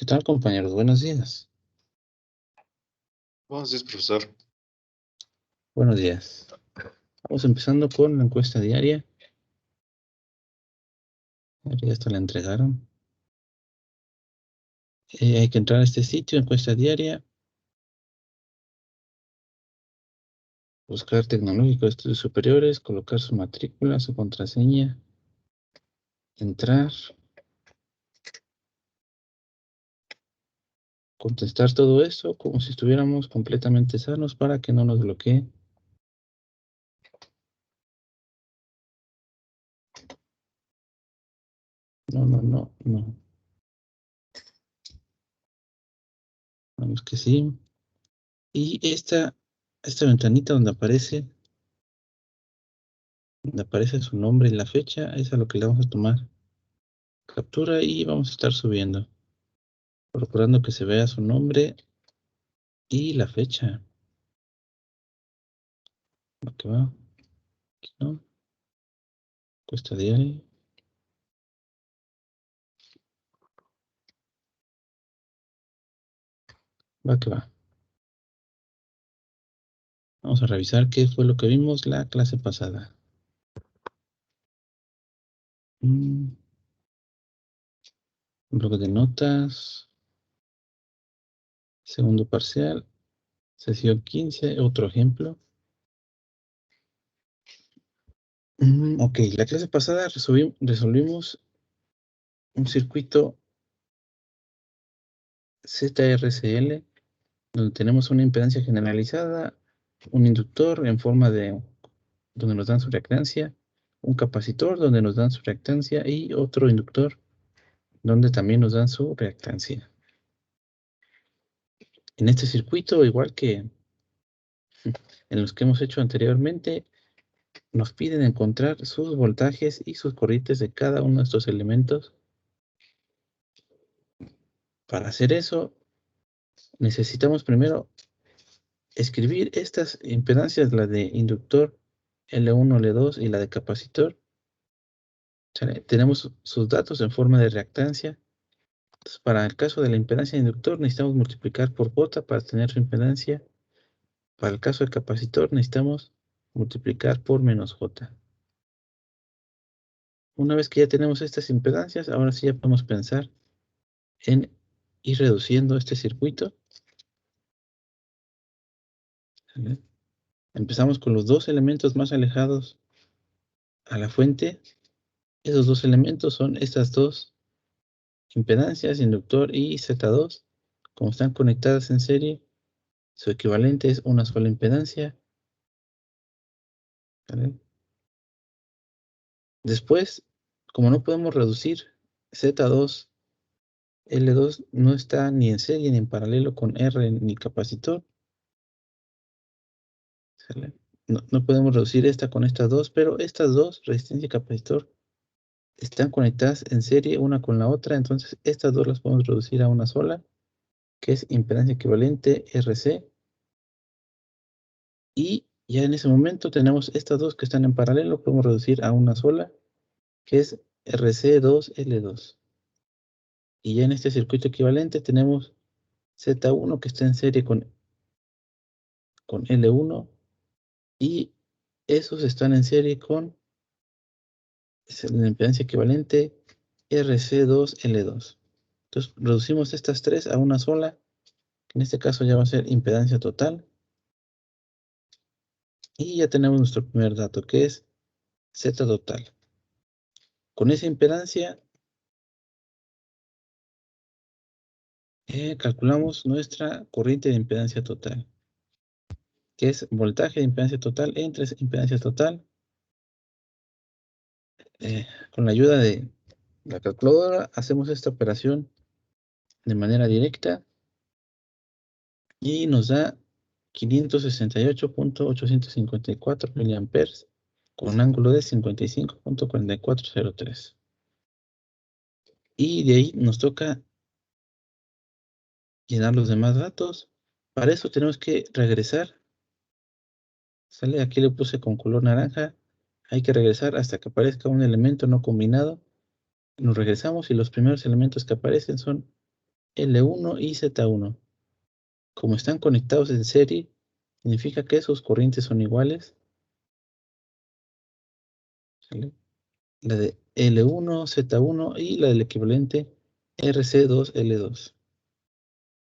¿Qué tal, compañeros? Buenos días. Buenos días, profesor. Buenos días. Vamos empezando con la encuesta diaria. Ya esto la entregaron. Hay que entrar a este sitio, encuesta diaria. Buscar tecnológico de estudios superiores, colocar su matrícula, su contraseña. Entrar. Contestar todo eso como si estuviéramos completamente sanos para que no nos bloquee. No. Vamos que sí. Y esta ventanita donde aparece su nombre y la fecha, es a lo que le vamos a tomar captura y vamos a estar subiendo, procurando que se vea su nombre y la fecha. Va que va. Aquí no. Cuesta diaria. Va que va. Vamos a revisar qué fue lo que vimos la clase pasada. Bloque de notas. Segundo parcial. Sesión 15. Otro ejemplo. Ok, la clase pasada resolvimos un circuito ZRCL, donde tenemos una impedancia generalizada, un inductor en forma de, donde nos dan su reactancia, un capacitor donde nos dan su reactancia y otro inductor donde también nos dan su reactancia. En este circuito, igual que en los que hemos hecho anteriormente, nos piden encontrar sus voltajes y sus corrientes de cada uno de estos elementos. Para hacer eso, necesitamos primero escribir estas impedancias, la de inductor L1, L2 y la de capacitor. ¿Sale? Tenemos sus datos en forma de reactancia. Entonces, para el caso de la impedancia de inductor, necesitamos multiplicar por J para tener su impedancia. Para el caso del capacitor, necesitamos multiplicar por menos J. Una vez que ya tenemos estas impedancias, ahora sí ya podemos pensar en ir reduciendo este circuito. ¿Sale? Empezamos con los dos elementos más alejados a la fuente. Esos dos elementos son estas dos impedancias, inductor y Z2. Como están conectadas en serie, su equivalente es una sola impedancia. ¿Vale? Después, como no podemos reducir Z2, L2 no está ni en serie ni en paralelo con R ni capacitor. ¿Sale? No podemos reducir esta con estas dos, pero estas dos, resistencia y capacitor, están conectadas en serie una con la otra, entonces estas dos las podemos reducir a una sola, que es impedancia equivalente RC. Y ya en ese momento tenemos estas dos que están en paralelo, podemos reducir a una sola, que es RC2L2. Y ya en este circuito equivalente tenemos Z1 que está en serie con L1 y esos están en serie con la impedancia equivalente RC2L2. Entonces reducimos estas tres a una sola, que en este caso ya va a ser impedancia total. Y ya tenemos nuestro primer dato, que es Z total. Con esa impedancia calculamos nuestra corriente de impedancia total, que es voltaje de impedancia total entre impedancia total. Con la ayuda de la calculadora hacemos esta operación de manera directa y nos da 568.854 miliamperes con un ángulo de 55.4403. Y de ahí nos toca llenar los demás datos. Para eso tenemos que regresar. ¿Sale? Aquí le puse con color naranja. Hay que regresar hasta que aparezca un elemento no combinado. Nos regresamos y los primeros elementos que aparecen son L1 y Z1. Como están conectados en serie, significa que sus corrientes son iguales. ¿Sale? La de L1, Z1 y la del equivalente RC2, L2.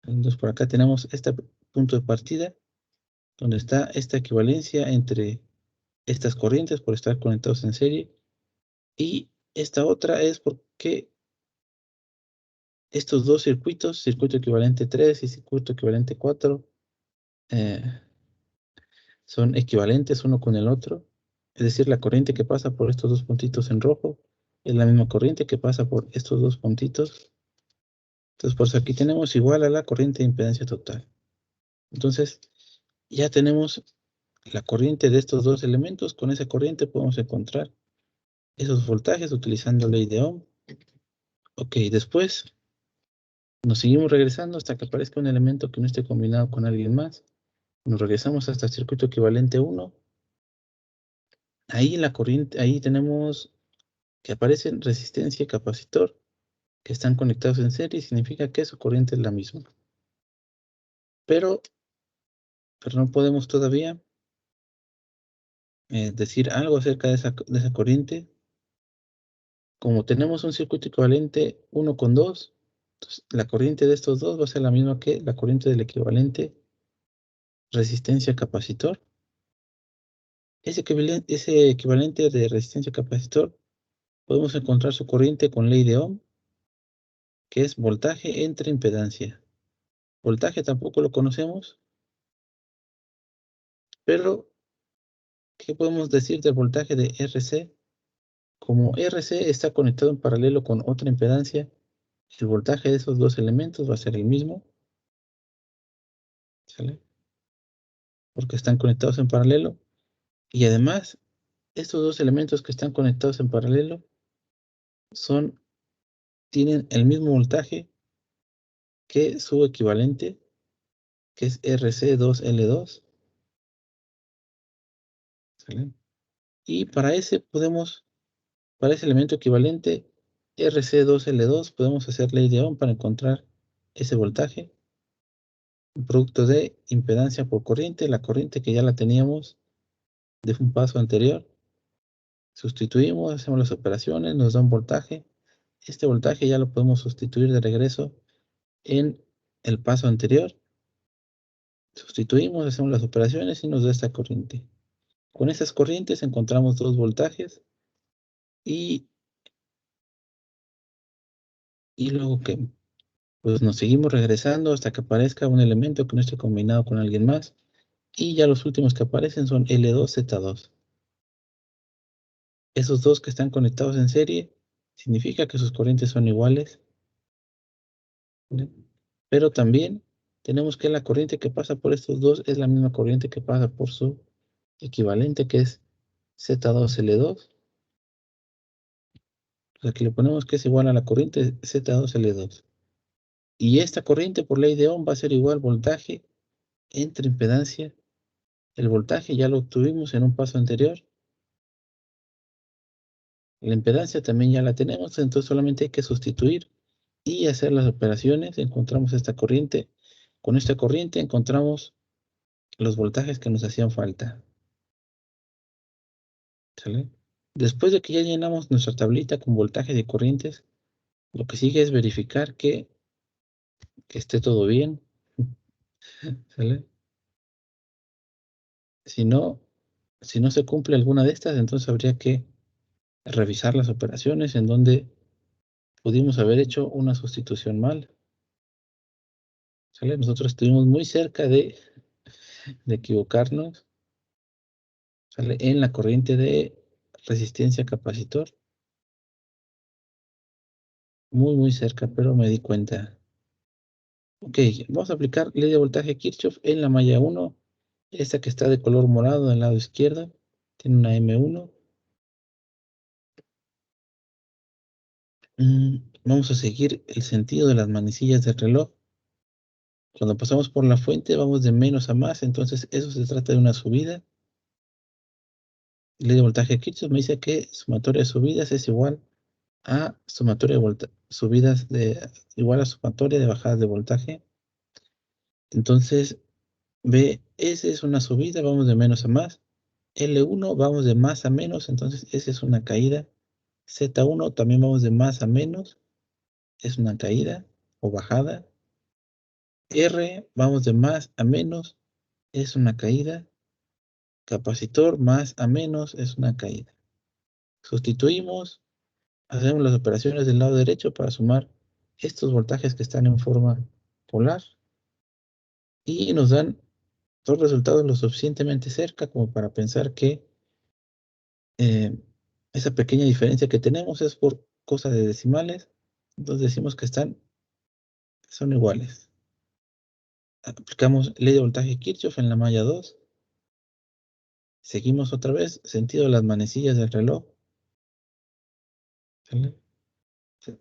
Entonces por acá tenemos este punto de partida, donde está esta equivalencia entre estas corrientes por estar conectados en serie. Y esta otra es porque estos dos circuitos, circuito equivalente 3 y circuito equivalente 4, eh, son equivalentes uno con el otro. Es decir, la corriente que pasa por estos dos puntitos en rojo es la misma corriente que pasa por estos dos puntitos. Entonces, por eso aquí tenemos igual a la corriente de impedancia total. Entonces, ya tenemos la corriente de estos dos elementos. Con esa corriente podemos encontrar esos voltajes utilizando ley de Ohm. Ok, después nos seguimos regresando hasta que aparezca un elemento que no esté combinado con alguien más. Nos regresamos hasta el circuito equivalente 1. Ahí en la corriente, ahí tenemos que aparecen resistencia y capacitor que están conectados en serie, significa que su corriente es la misma. Pero no podemos todavía decir algo acerca de esa corriente. Como tenemos un circuito equivalente 1 con 2, entonces la corriente de estos dos va a ser la misma que la corriente del equivalente resistencia capacitor. Ese equivalente de resistencia capacitor podemos encontrar su corriente con ley de Ohm, que es voltaje entre impedancia. Voltaje tampoco lo conocemos, pero ¿qué podemos decir del voltaje de RC? Como RC está conectado en paralelo con otra impedancia, el voltaje de esos dos elementos va a ser el mismo, ¿sale? Porque están conectados en paralelo. Y además, estos dos elementos que están conectados en paralelo tienen el mismo voltaje que su equivalente, que es RC2L2, ¿sale? Y para ese elemento equivalente RC2L2, podemos hacer ley de Ohm para encontrar ese voltaje, un producto de impedancia por corriente, la corriente que ya la teníamos de un paso anterior. Sustituimos, hacemos las operaciones, nos da un voltaje. Este voltaje ya lo podemos sustituir de regreso en el paso anterior. Sustituimos, hacemos las operaciones y nos da esta corriente. Con estas corrientes encontramos dos voltajes y luego que pues nos seguimos regresando hasta que aparezca un elemento que no esté combinado con alguien más. Y ya los últimos que aparecen son L2, Z2. Esos dos que están conectados en serie significa que sus corrientes son iguales, ¿vale? Pero también tenemos que la corriente que pasa por estos dos es la misma corriente que pasa por su equivalente, que es Z2L2. Aquí le ponemos que es igual a la corriente Z2L2. Y esta corriente por ley de Ohm va a ser igual voltaje entre impedancia. El voltaje ya lo obtuvimos en un paso anterior. La impedancia también ya la tenemos, entonces solamente hay que sustituir y hacer las operaciones. Encontramos esta corriente. Con esta corriente encontramos los voltajes que nos hacían falta. ¿Sale? Después de que ya llenamos nuestra tablita con voltajes y corrientes, lo que sigue es verificar que esté todo bien. ¿Sale? Si no, si no se cumple alguna de estas, entonces habría que revisar las operaciones en donde pudimos haber hecho una sustitución mal. ¿Sale? Nosotros estuvimos muy cerca de equivocarnos, ¿sale? En la corriente de resistencia capacitor. Muy, muy cerca, pero me di cuenta. Ok, vamos a aplicar ley de voltaje Kirchhoff en la malla 1. Esta que está de color morado del lado izquierdo. Tiene una M1. Vamos a seguir el sentido de las manecillas del reloj. Cuando pasamos por la fuente vamos de menos a más, entonces eso se trata de una subida. Ley de voltaje Kirchhoff me dice que sumatoria de subidas es igual a sumatoria de voltaje. subidas igual a sumatoria de bajadas de voltaje. Entonces, S es una subida, vamos de menos a más. L1 vamos de más a menos, entonces S es una caída. Z1 también vamos de más a menos, es una caída o bajada. R vamos de más a menos, es una caída. Capacitor más a menos es una caída. Sustituimos, hacemos las operaciones del lado derecho para sumar estos voltajes que están en forma polar y nos dan dos resultados lo suficientemente cerca como para pensar que eh, esa pequeña diferencia que tenemos es por cosa de decimales. Entonces decimos que son iguales. Aplicamos ley de voltaje de Kirchhoff en la malla 2. Seguimos otra vez, sentido de las manecillas del reloj. ¿Sale?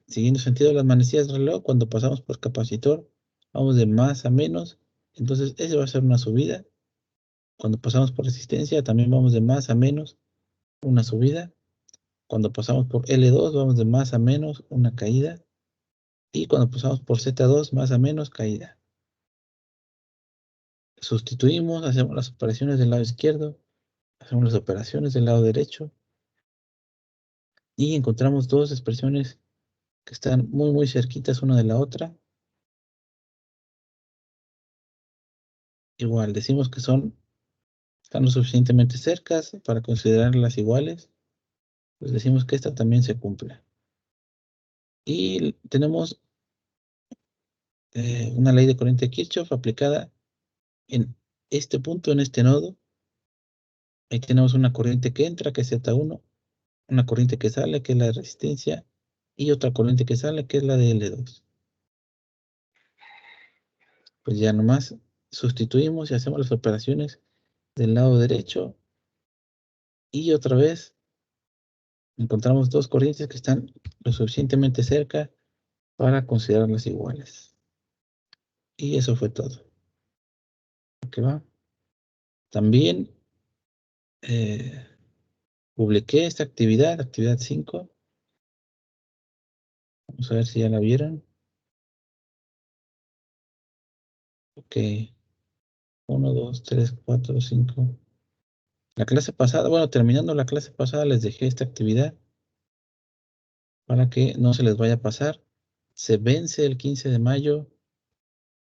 Siguiendo sentido de las manecillas del reloj, cuando pasamos por capacitor, vamos de más a menos. Entonces ese va a ser una subida. Cuando pasamos por resistencia, también vamos de más a menos, una subida. Cuando pasamos por L2, vamos de más a menos, una caída. Y cuando pasamos por Z2, más a menos, caída. Sustituimos, hacemos las operaciones del lado izquierdo, hacemos las operaciones del lado derecho y encontramos dos expresiones que están muy, muy cerquitas una de la otra. Igual, decimos que están lo suficientemente cercas para considerarlas iguales. Pues decimos que esta también se cumple. Y tenemos una ley de corriente de Kirchhoff aplicada en este punto, en este nodo. Ahí tenemos una corriente que entra, que es Z1, una corriente que sale, que es la de resistencia, y otra corriente que sale, que es la de L2. Pues ya nomás sustituimos y hacemos las operaciones del lado derecho y otra vez encontramos dos corrientes que están lo suficientemente cerca para considerarlas iguales. Y eso fue todo. ¿Qué va? También eh, publiqué esta actividad 5. Vamos a ver si ya la vieron. Ok. 1, 2, 3, 4, 5. La clase pasada, bueno, terminando la clase pasada les dejé esta actividad para que no se les vaya a pasar. Se vence el 15 de mayo,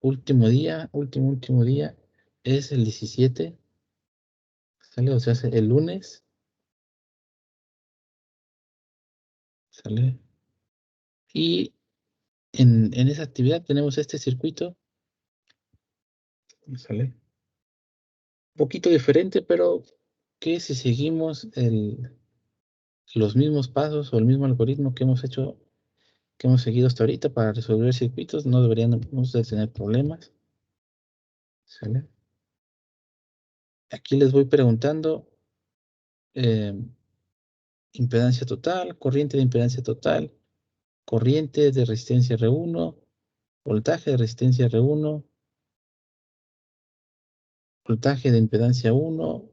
último día, último día, es el 17, ¿sale? O sea, el lunes, ¿sale? Y en esa actividad tenemos este circuito, ¿sale? Un poquito diferente, pero que si seguimos los mismos pasos o el mismo algoritmo que hemos hecho, que hemos seguido hasta ahorita para resolver circuitos, no deberíamos de tener problemas, ¿sale? Aquí les voy preguntando eh, impedancia total, corriente de impedancia total, corriente de resistencia R1, voltaje de resistencia R1, voltaje de impedancia 1,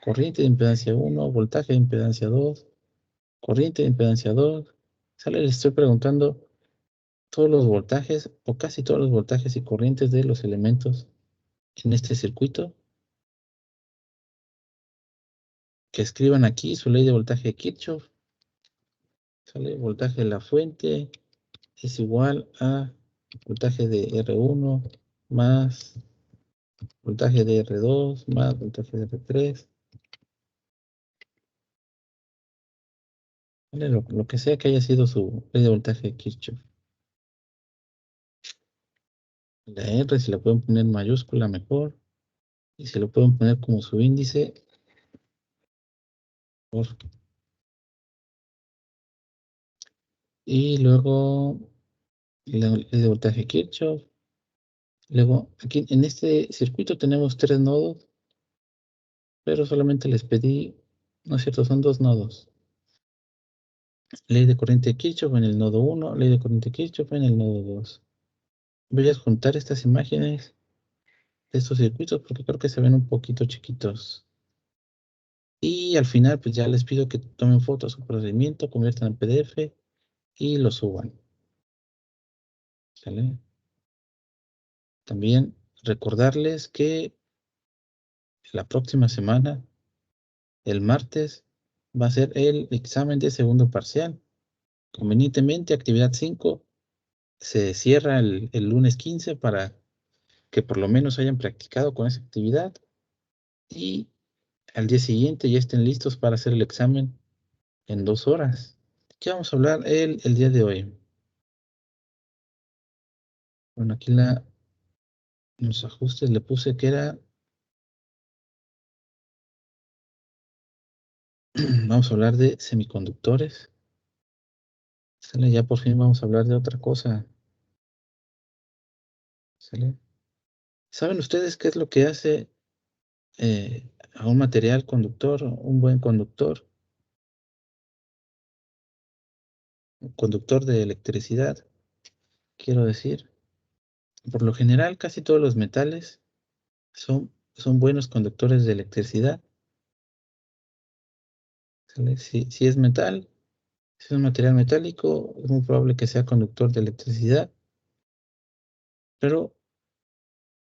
corriente de impedancia 1, voltaje de impedancia 2, corriente de impedancia 2. Sale, les estoy preguntando todos los voltajes o casi todos los voltajes y corrientes de los elementos en este circuito. Que escriban aquí su ley de voltaje de Kirchhoff. Sale, voltaje de la fuente es igual a voltaje de R1 más voltaje de R2 más voltaje de R3. ¿Vale? Lo que sea que haya sido su ley de voltaje de Kirchhoff. La R, si la pueden poner en mayúscula, mejor. Y si lo pueden poner como su índice, mejor. Y luego la ley de voltaje de Kirchhoff. Luego, aquí en este circuito tenemos 3 nodos, pero solamente les pedí, no es cierto, son 2 nodos. Ley de corriente de Kirchhoff en el nodo 1, ley de corriente de Kirchhoff en el nodo 2. Voy a juntar estas imágenes de estos circuitos porque creo que se ven un poquito chiquitos. Y al final, pues ya les pido que tomen fotos de su procedimiento, conviertan en PDF y lo suban. ¿Sale? También recordarles que la próxima semana, el martes, va a ser el examen de segundo parcial. Convenientemente, actividad 5 se cierra el lunes 15 para que por lo menos hayan practicado con esa actividad y al día siguiente ya estén listos para hacer el examen en 2 horas. ¿Qué vamos a hablar el día de hoy? Bueno, aquí los ajustes le puse que era, vamos a hablar de semiconductores. ¿Sale? Ya por fin vamos a hablar de otra cosa. ¿Sale? ¿Saben ustedes qué es lo que hace a un material conductor, un buen conductor, un conductor de electricidad? Quiero decir, por lo general, casi todos los metales son buenos conductores de electricidad. ¿Sale? Si es metal, si es un material metálico, es muy probable que sea conductor de electricidad. Pero,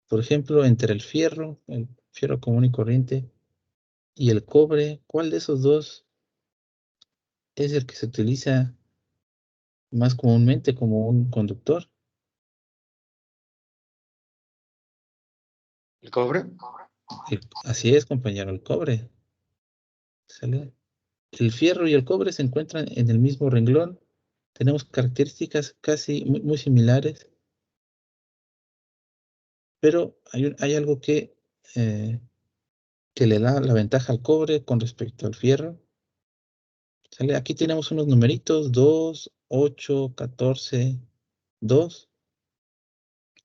por ejemplo, entre el fierro común y corriente, y el cobre, ¿cuál de esos dos es el que se utiliza más comúnmente como un conductor? ¿El cobre? Así es, compañero, el cobre. ¿Sale? El fierro y el cobre se encuentran en el mismo renglón. Tenemos características casi muy similares, pero hay algo eh, que le da la ventaja al cobre con respecto al fierro. ¿Sale? Aquí tenemos unos numeritos, 2, 8, 14, 2.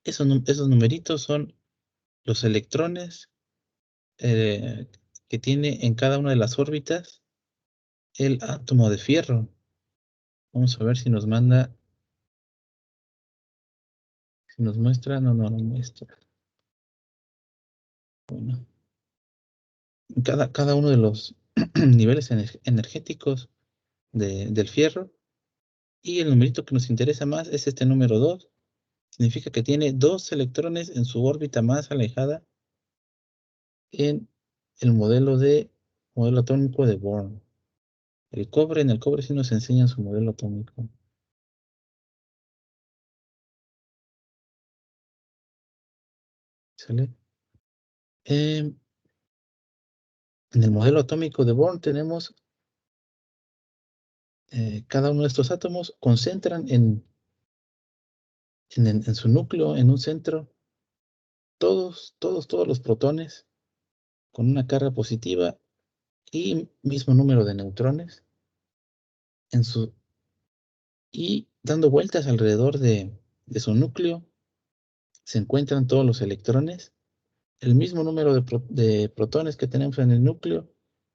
Esos numeritos son los electrones que tiene en cada una de las órbitas el átomo de fierro. Vamos a ver si nos manda, si nos muestra, no nos muestra. Bueno, cada uno de los niveles energéticos del fierro, y el numerito que nos interesa más es este número 2. Significa que tiene 2 electrones en su órbita más alejada en el modelo atómico de Born. En el cobre sí nos enseñan su modelo atómico. ¿Sale? En el modelo atómico de Born tenemos cada uno de estos átomos concentran en su núcleo, en un centro, todos los protones con una carga positiva y mismo número de neutrones en su, y dando vueltas alrededor de su núcleo se encuentran todos los electrones. El mismo número de protones que tenemos en el núcleo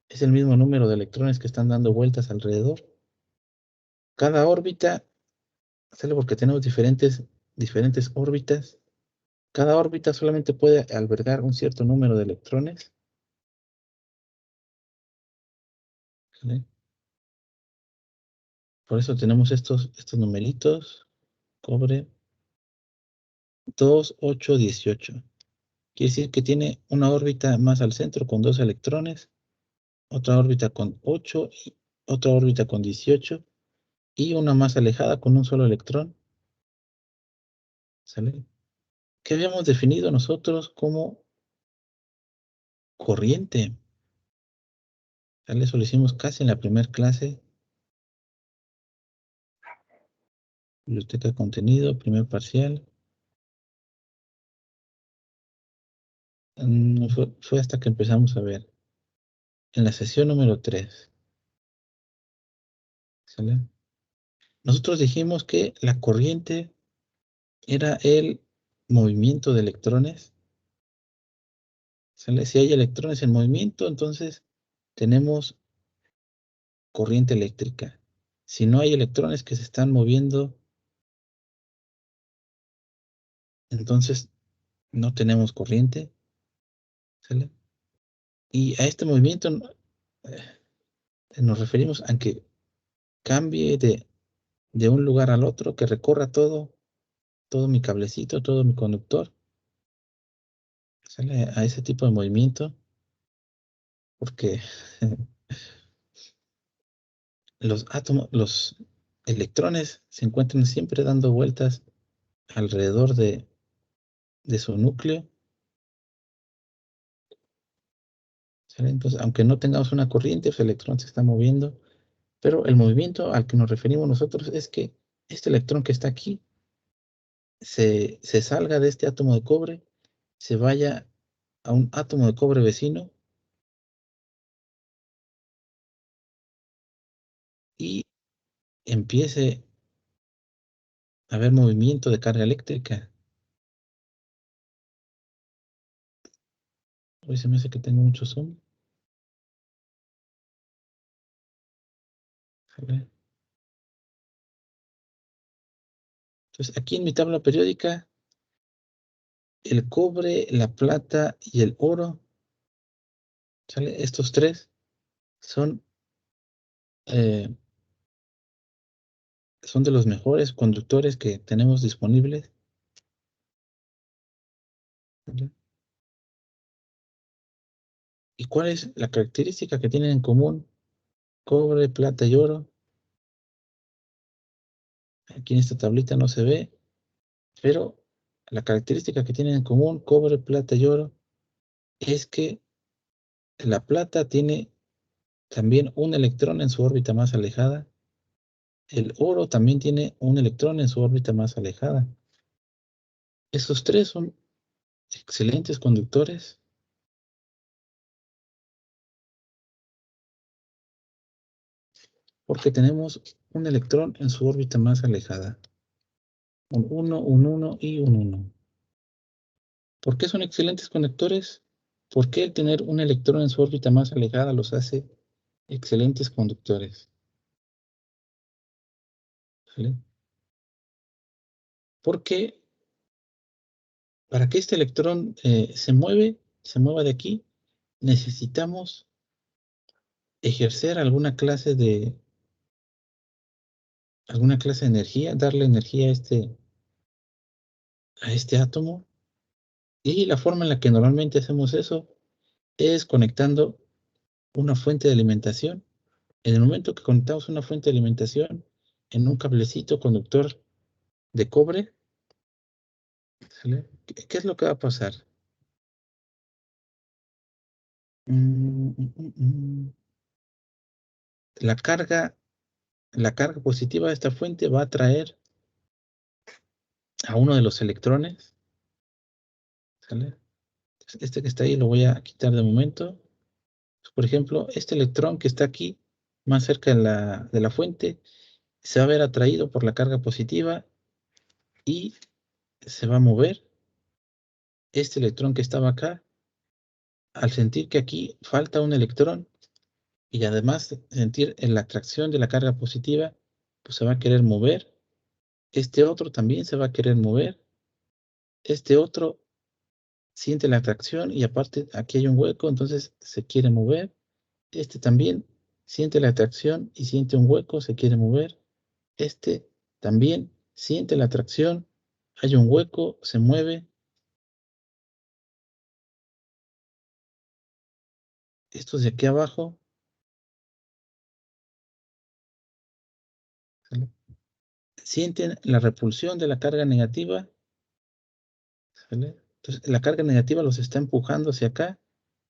es el mismo número de electrones que están dando vueltas alrededor. Cada órbita, sale porque tenemos diferentes órbitas. Cada órbita solamente puede albergar un cierto número de electrones. ¿Sale? Por eso tenemos estos numeritos. Cobre 2, 8, 18. Quiere decir que tiene una órbita más al centro con 2 electrones, otra órbita con 8, otra órbita con 18 y una más alejada con un solo electrón. ¿Sale? ¿Qué habíamos definido nosotros como corriente? ¿Sale? Eso lo hicimos casi en la primera clase. Biblioteca de contenido, primer parcial. Fue hasta que empezamos a ver. En la sesión número 3. ¿Sale? Nosotros dijimos que la corriente era el movimiento de electrones. ¿Sale? Si hay electrones en movimiento, entonces tenemos corriente eléctrica. Si no hay electrones que se están moviendo, entonces no tenemos corriente. ¿Sale? Y a este movimiento nos referimos a que cambie de un lugar al otro, que recorra todo todo mi cablecito, todo mi conductor, sale a ese tipo de movimiento, porque los átomos, los electrones se encuentran siempre dando vueltas alrededor de su núcleo, ¿sale? Entonces, aunque no tengamos una corriente, pues el electrón se está moviendo, pero el movimiento al que nos referimos nosotros es que este electrón que está aquí se salga de este átomo de cobre, se vaya a un átomo de cobre vecino y empiece a haber movimiento de carga eléctrica. Hoy se me hace que tengo mucho zoom. ¿Sale? Entonces, aquí en mi tabla periódica, el cobre, la plata y el oro, ¿sale? Estos tres son, eh, son de los mejores conductores que tenemos disponibles. ¿Sale? ¿Y cuál es la característica que tienen en común cobre, plata y oro? Aquí en esta tablita no se ve, pero la característica que tienen en común cobre, plata y oro es que la plata tiene también un electrón en su órbita más alejada. El oro también tiene un electrón en su órbita más alejada. Esos tres son excelentes conductores porque tenemos un electrón en su órbita más alejada. Un uno y un uno. ¿Por qué son excelentes conductores? Porque el tener un electrón en su órbita más alejada los hace excelentes conductores. ¿Vale? Porque para que este electrón se mueva de aquí, necesitamos ejercer alguna clase de energía, darle energía a este átomo. Y la forma en la que normalmente hacemos eso es conectando una fuente de alimentación. En el momento que conectamos una fuente de alimentación en un cablecito conductor de cobre, ¿sale? ¿Qué es lo que va a pasar? Mm, mm, mm, mm. La carga, la carga positiva de esta fuente va a atraer a uno de los electrones, ¿sale? Este que está ahí lo voy a quitar de momento. Por ejemplo, este electrón que está aquí, más cerca de la fuente, se va a ver atraído por la carga positiva y se va a mover. Este electrón que estaba acá, al sentir que aquí falta un electrón y además de sentir la atracción de la carga positiva, pues se va a querer mover. Este otro también se va a querer mover. Este otro siente la atracción y aparte aquí hay un hueco, entonces se quiere mover. Este también siente la atracción y siente un hueco, se quiere mover. Este también siente la atracción, hay un hueco, se mueve. Estos de aquí abajo, ¿sale? Sienten la repulsión de la carga negativa, ¿sale? Entonces, la carga negativa los está empujando hacia acá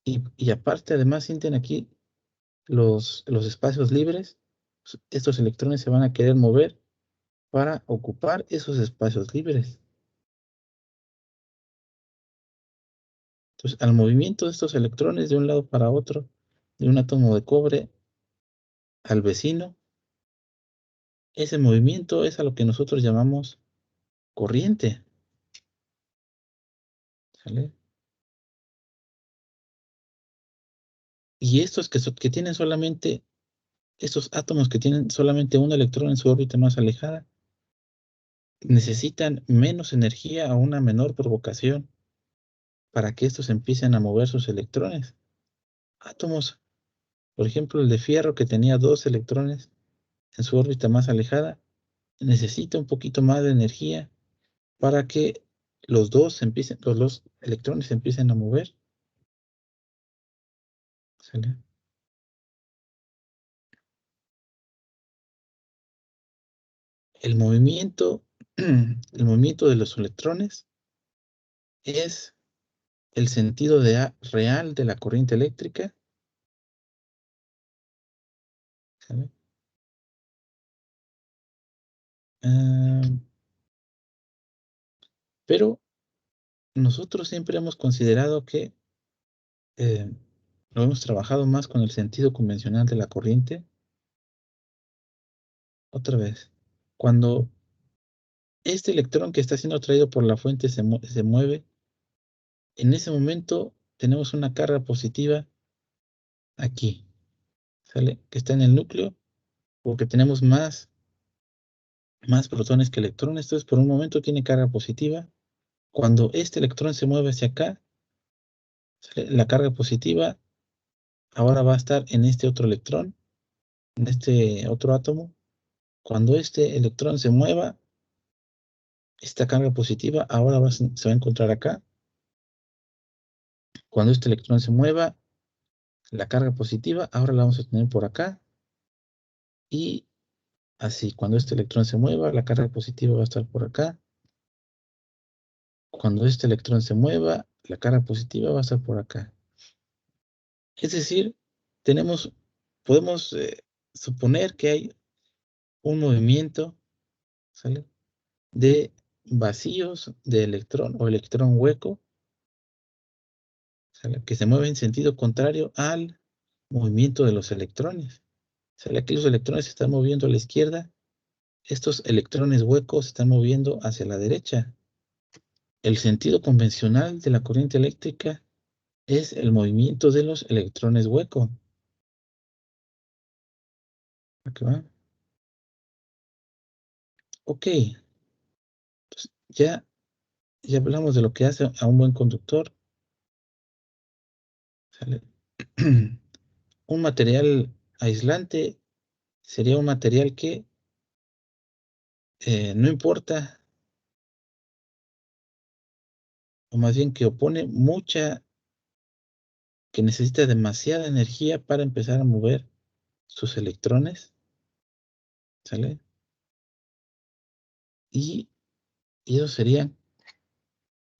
y aparte además sienten aquí los espacios libres. Estos electrones se van a querer mover para ocupar esos espacios libres. Entonces, al movimiento de estos electrones de un lado para otro, de un átomo de cobre al vecino, ese movimiento es a lo que nosotros llamamos corriente, ¿sale? Y estos que tienen solamente, estos átomos que tienen solamente un electrón en su órbita más alejada, necesitan menos energía a una menor provocación para que estos empiecen a mover sus electrones. Átomos, por ejemplo, el de fierro que tenía dos electrones en su órbita más alejada, necesita un poquito más de energía para que los dos electrones se empiecen a mover. ¿Sale? El movimiento, el movimiento de los electrones es el sentido real de la corriente eléctrica. ¿Sale? Ah, pero nosotros siempre hemos considerado que lo hemos trabajado más con el sentido convencional de la corriente. Otra vez, cuando este electrón que está siendo traído por la fuente se mueve, en ese momento tenemos una carga positiva aquí, ¿sale? Que está en el núcleo, porque tenemos más protones que electrones. Entonces, por un momento tiene carga positiva. Cuando este electrón se mueve hacia acá, ¿sale? La carga positiva ahora va a estar en este otro electrón, en este otro átomo. Cuando este electrón se mueva, esta carga positiva ahora se va a encontrar acá. Cuando este electrón se mueva, la carga positiva ahora la vamos a tener por acá. Y así, cuando este electrón se mueva, la carga positiva va a estar por acá. Cuando este electrón se mueva, la carga positiva va a estar por acá. Es decir, podemos suponer que hay un movimiento, ¿sale? De vacíos de electrón o electrón hueco, ¿sale? Que se mueve en sentido contrario al movimiento de los electrones. ¿Sale? Aquí los electrones se están moviendo a la izquierda, estos electrones huecos se están moviendo hacia la derecha. El sentido convencional de la corriente eléctrica es el movimiento de los electrones huecos. ¿Aquí va? Ok, pues ya hablamos de lo que hace a un buen conductor. ¿Sale? Un material aislante sería un material que no importa, o más bien que que necesita demasiada energía para empezar a mover sus electrones, ¿sale? Y, y esos serían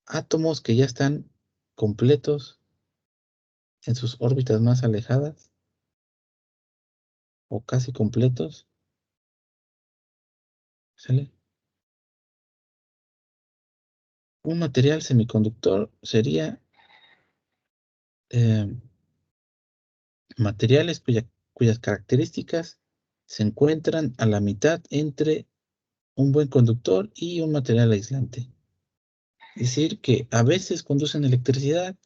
átomos que ya están completos en sus órbitas más alejadas, o casi completos, ¿sale? Un material semiconductor sería eh, materiales cuyas características se encuentran a la mitad entre un buen conductor y un material aislante. Es decir, que a veces conducen electricidad,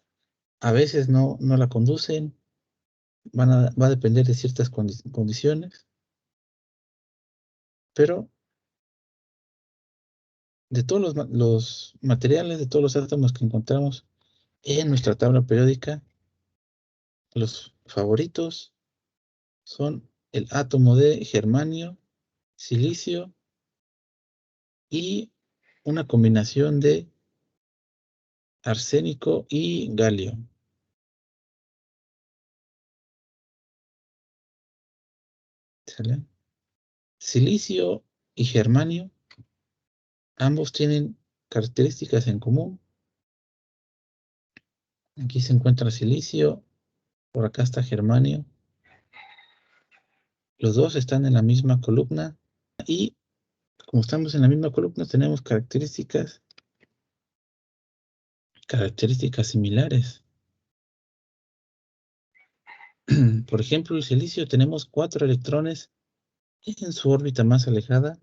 a veces no la conducen, va a depender de ciertas condiciones, pero de todos los materiales, de todos los átomos que encontramos en nuestra tabla periódica, los favoritos son el átomo de germanio, silicio y una combinación de arsénico y galio. ¿Sale? Silicio y germanio, ambos tienen características en común. Aquí se encuentra silicio, por acá está germanio. Los dos están en la misma columna y como estamos en la misma columna tenemos características similares. Por ejemplo, el silicio tenemos 4 electrones en su órbita más alejada.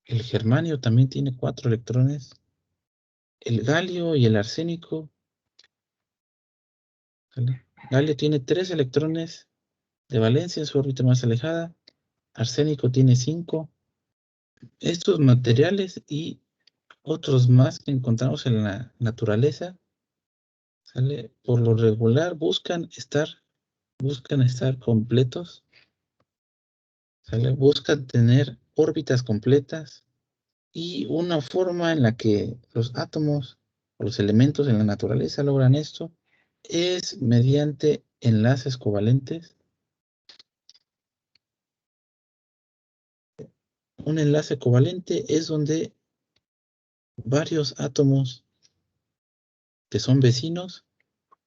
El germanio también tiene 4 electrones. El galio y el arsénico. ¿Vale? Galio tiene 3 electrones de valencia en su órbita más alejada. Arsénico tiene 5. Estos materiales y otros más que encontramos en la naturaleza ¿sale? Por lo regular buscan estar completos, ¿sale? Buscan tener órbitas completas y una forma en la que los átomos o los elementos en la naturaleza logran esto es mediante enlaces covalentes. Un enlace covalente es donde varios átomos que son vecinos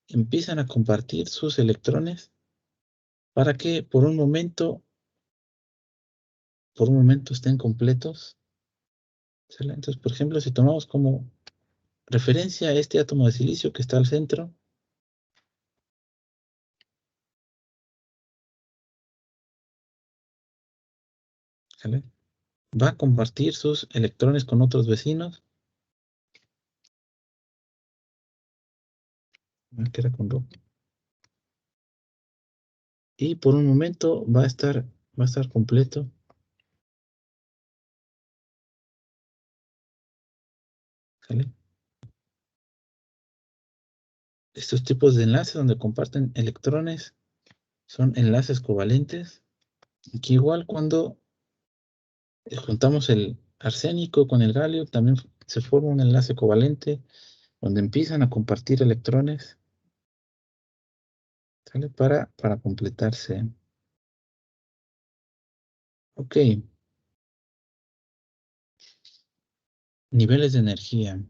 empiezan a compartir sus electrones para que por un momento estén completos, ¿sale? Entonces, por ejemplo, si tomamos como referencia a este átomo de silicio que está al centro, ¿sale? Va a compartir sus electrones con otros vecinos. Que era con rojo. Y por un momento va a estar completo, ¿sale? Estos tipos de enlaces donde comparten electrones son enlaces covalentes, que igual cuando juntamos el arsénico con el galio, también se forma un enlace covalente donde empiezan a compartir electrones, ¿sale? Para completarse. Ok, niveles de energía.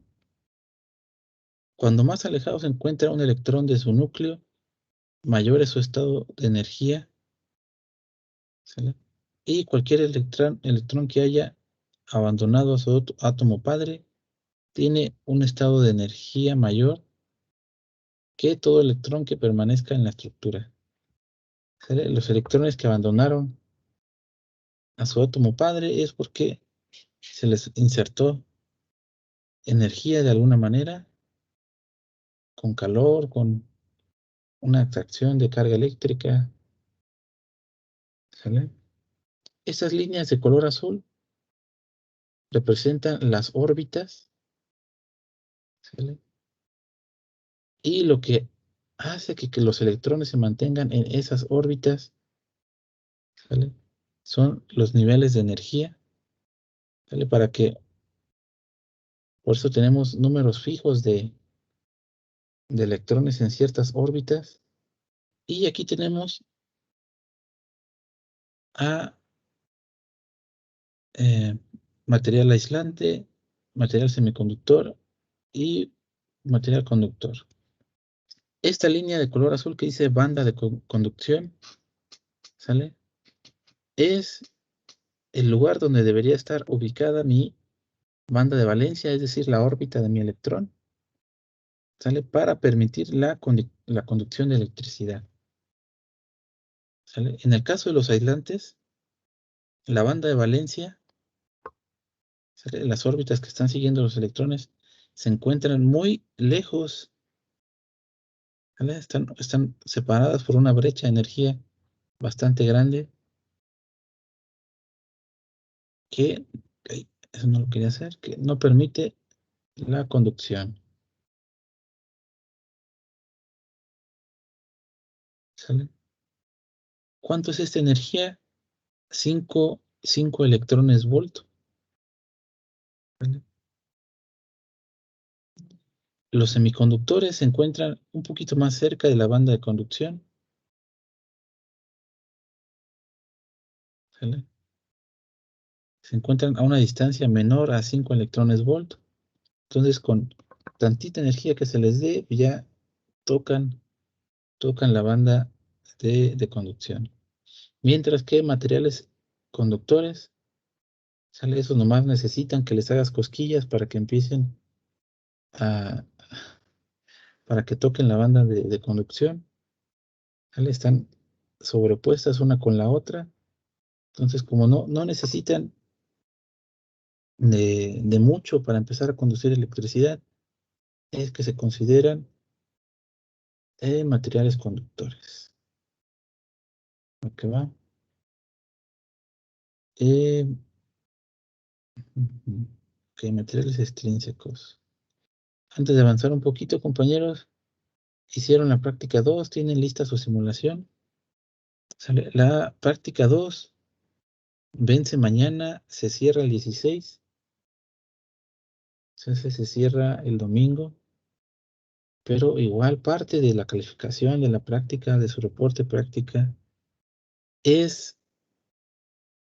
Cuando más alejado se encuentra un electrón de su núcleo, mayor es su estado de energía, ¿sale? Y cualquier electrón que haya abandonado a su átomo padre tiene un estado de energía mayor que todo electrón que permanezca en la estructura, ¿sale? Los electrones que abandonaron a su átomo padre es porque se les insertó energía de alguna manera, con calor, con una atracción de carga eléctrica, ¿sale? Esas líneas de color azul representan las órbitas, ¿sale? Y lo que hace que los electrones se mantengan en esas órbitas, ¿sale? Son los niveles de energía, ¿sale? Por eso tenemos números fijos de electrones en ciertas órbitas. Y aquí tenemos a eh, material aislante, material semiconductor y material conductor. Esta línea de color azul que dice banda de conducción, ¿sale? Es el lugar donde debería estar ubicada mi banda de valencia, es decir, la órbita de mi electrón, ¿sale? Para permitir la conducción de electricidad, ¿sale? En el caso de los aislantes, la banda de valencia, ¿sale? Las órbitas que están siguiendo los electrones se encuentran muy lejos, ¿vale? Están separadas por una brecha de energía bastante grande que, eso no lo quería hacer, que no permite la conducción, ¿sale? ¿Cuánto es esta energía? 5 electrones volt, ¿vale? Los semiconductores se encuentran un poquito más cerca de la banda de conducción, ¿sale? Se encuentran a una distancia menor a 5 electrones volt. Entonces, con tantita energía que se les dé, ya tocan, tocan la banda de conducción. Mientras que materiales conductores, ¿sale? Esos nomás necesitan que les hagas cosquillas para que empiecen a, para que toquen la banda de conducción, ¿sale? Están sobrepuestas una con la otra. Entonces, como no necesitan de mucho para empezar a conducir electricidad, es que se consideran materiales conductores. ¿Ok va? Eh, ok, materiales extrínsecos. Antes de avanzar un poquito, compañeros, hicieron la práctica 2, tienen lista su simulación. ¿Sale? La práctica 2 vence mañana, se cierra el 16, se cierra el domingo, pero igual parte de la calificación de la práctica, de su reporte práctica, es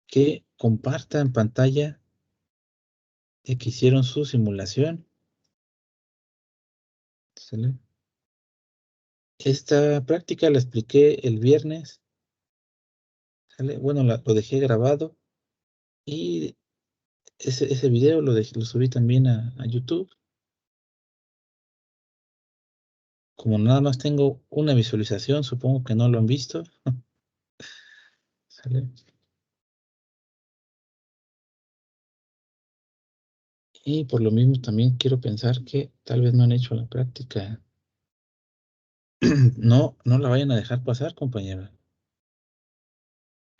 que compartan pantalla de que hicieron su simulación. ¿Sale? Esta práctica la expliqué el viernes. ¿Sale? Bueno, lo dejé grabado y ese video lo subí también a YouTube. Como nada más tengo una visualización, supongo que no lo han visto. ¿Sale? Y por lo mismo también quiero pensar que tal vez no han hecho la práctica. No, no la vayan a dejar pasar, compañera.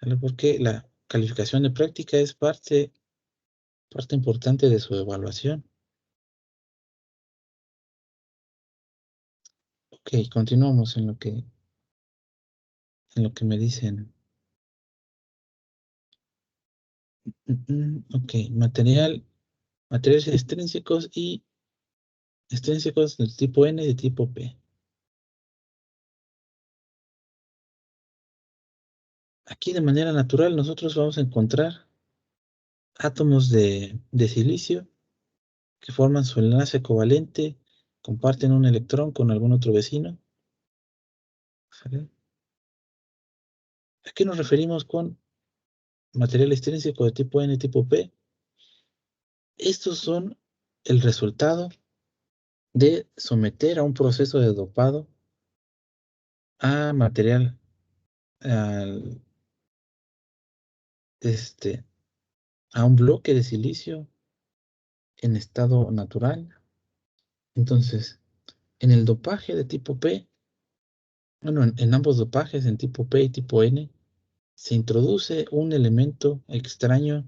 ¿Sale? Porque la calificación de práctica es parte importante de su evaluación. Ok, continuamos en lo que me dicen. Ok, materiales extrínsecos del tipo N y de tipo P. Aquí de manera natural nosotros vamos a encontrar átomos de silicio que forman su enlace covalente, comparten un electrón con algún otro vecino. ¿Sale? ¿A qué nos referimos con material extrínseco de tipo N y tipo P? Estos son el resultado de someter a un proceso de dopado a material, al- este, a un bloque de silicio en estado natural. Entonces, en el dopaje de tipo P, bueno, en ambos dopajes, en tipo P y tipo N, se introduce un elemento extraño,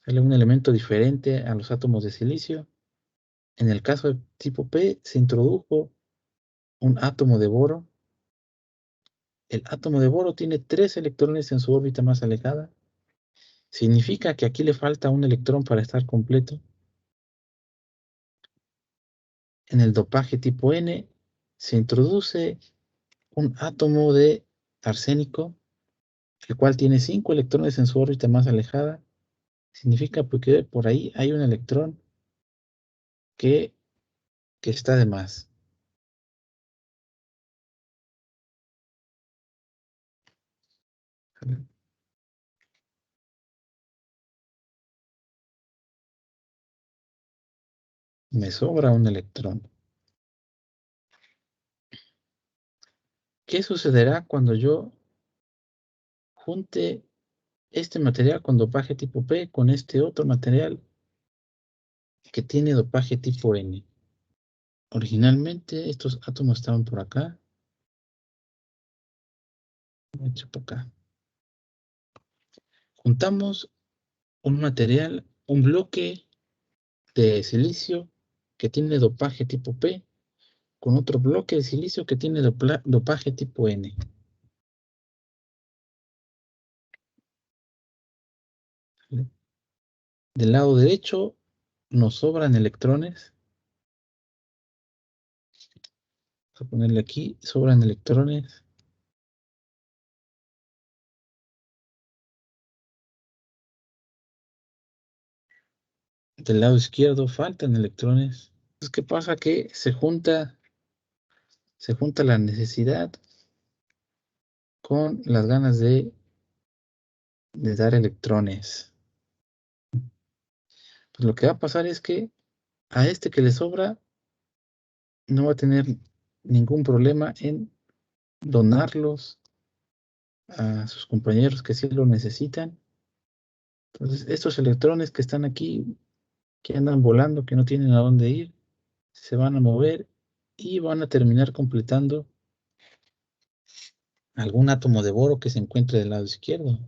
¿sale? Un elemento diferente a los átomos de silicio. En el caso de tipo P, se introdujo un átomo de boro. El átomo de boro tiene 3 electrones en su órbita más alejada. Significa que aquí le falta un electrón para estar completo. En el dopaje tipo N se introduce un átomo de arsénico, el cual tiene 5 electrones en su órbita más alejada. Significa porque por ahí hay un electrón que, que está de más. Me sobra un electrón. ¿Qué sucederá cuando yo junte este material con dopaje tipo P con este otro material que tiene dopaje tipo N? Originalmente estos átomos estaban por acá. Hecho por acá. Juntamos un material, un bloque de silicio que tiene dopaje tipo P con otro bloque de silicio que tiene dopaje tipo N. ¿Vale? Del lado derecho nos sobran electrones. Vamos a ponerle aquí, sobran electrones. Del lado izquierdo faltan electrones. Entonces, ¿qué pasa? Que se junta la necesidad con las ganas de dar electrones. Pues lo que va a pasar es que a este que le sobra no va a tener ningún problema en donarlos a sus compañeros que sí lo necesitan. Entonces, estos electrones que están aquí, que andan volando, que no tienen a dónde ir, se van a mover y van a terminar completando algún átomo de boro que se encuentre del lado izquierdo.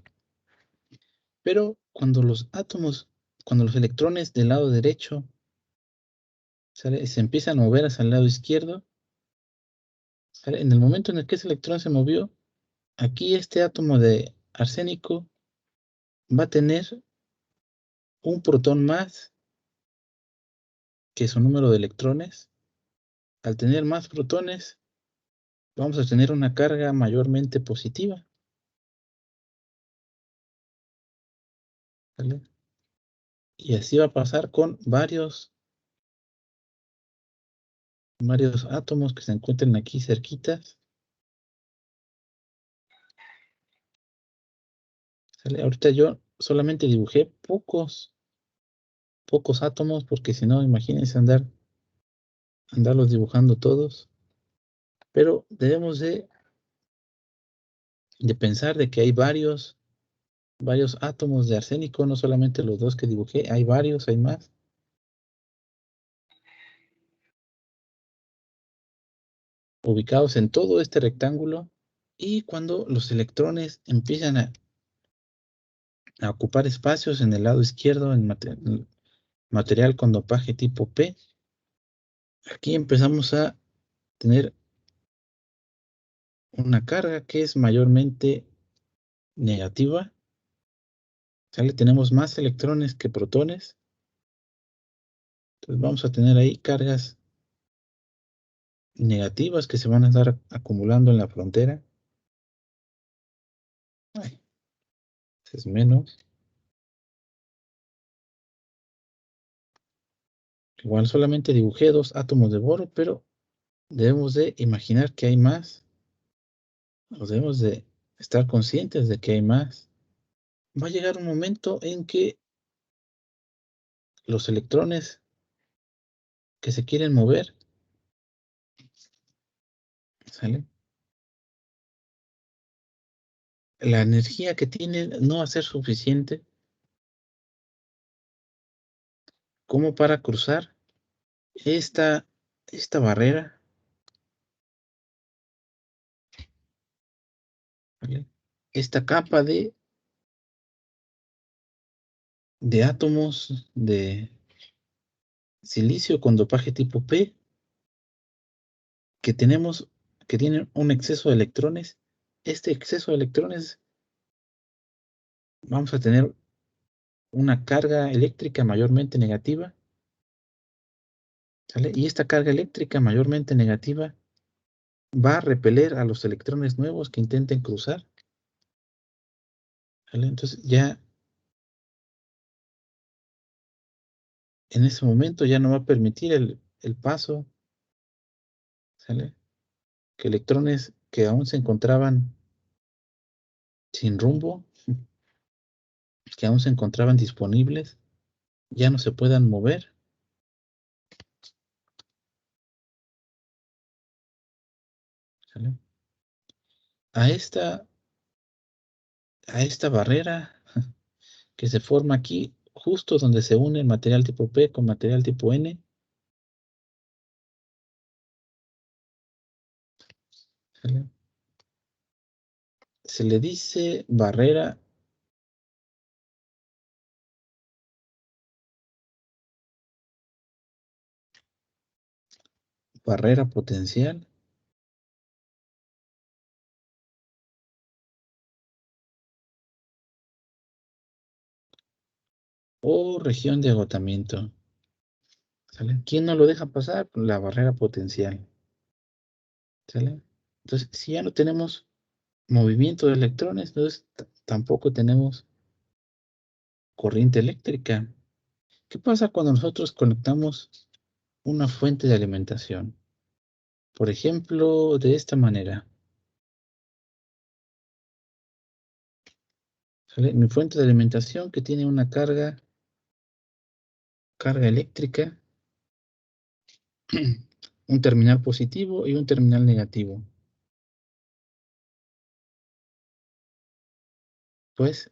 Pero cuando los electrones del lado derecho se empiezan a mover hacia el lado izquierdo, ¿Sale? En el momento en el que ese electrón se movió, aquí este átomo de arsénico va a tener un protón más que su número de electrones. Al tener más protones, vamos a tener una carga mayormente positiva. ¿Vale? Y así va a pasar con varios átomos que se encuentran aquí cerquitas. ¿Sale? Ahorita yo solamente dibujé pocos átomos, porque si no, imagínense andarlos dibujando todos. Pero debemos de pensar de que hay varios átomos de arsénico, no solamente los dos que dibujé, hay varios, hay más, ubicados en todo este rectángulo. Y cuando los electrones empiezan a ocupar espacios en el lado izquierdo, en material con dopaje tipo P, aquí empezamos a tener una carga que es mayormente negativa. ¿Sale? Tenemos más electrones que protones. Entonces vamos a tener ahí cargas negativas que se van a estar acumulando en la frontera. Ay, es menos. Igual solamente dibujé dos átomos de boro, pero debemos de imaginar que hay más. Nos debemos de estar conscientes de que hay más. Va a llegar un momento en que los electrones que se quieren mover, ¿sale? La energía que tienen no va a ser suficiente como para cruzar esta, barrera, ¿vale? Esta capa de átomos de silicio con dopaje tipo P que tenemos, que tienen un exceso de electrones. Este exceso de electrones, vamos a tener una carga eléctrica mayormente negativa, ¿sale? Y esta carga eléctrica mayormente negativa va a repeler a los electrones nuevos que intenten cruzar, ¿sale? Entonces ya en ese momento ya no va a permitir el paso, ¿sale? Que electrones que aún se encontraban sin rumbo, que aún se encontraban disponibles, ya no se puedan mover, ¿sale? A esta, barrera que se forma aquí, justo donde se une el material tipo P con material tipo N, ¿sale? Se le dice barrera potencial o región de agotamiento, ¿sale? ¿Quién no lo deja pasar? La barrera potencial, ¿sale? Entonces, si ya no tenemos movimiento de electrones, entonces tampoco tenemos corriente eléctrica. ¿Qué pasa cuando nosotros conectamos una fuente de alimentación? Por ejemplo, de esta manera, ¿sale? Mi fuente de alimentación que tiene una carga eléctrica, un terminal positivo y un terminal negativo. Pues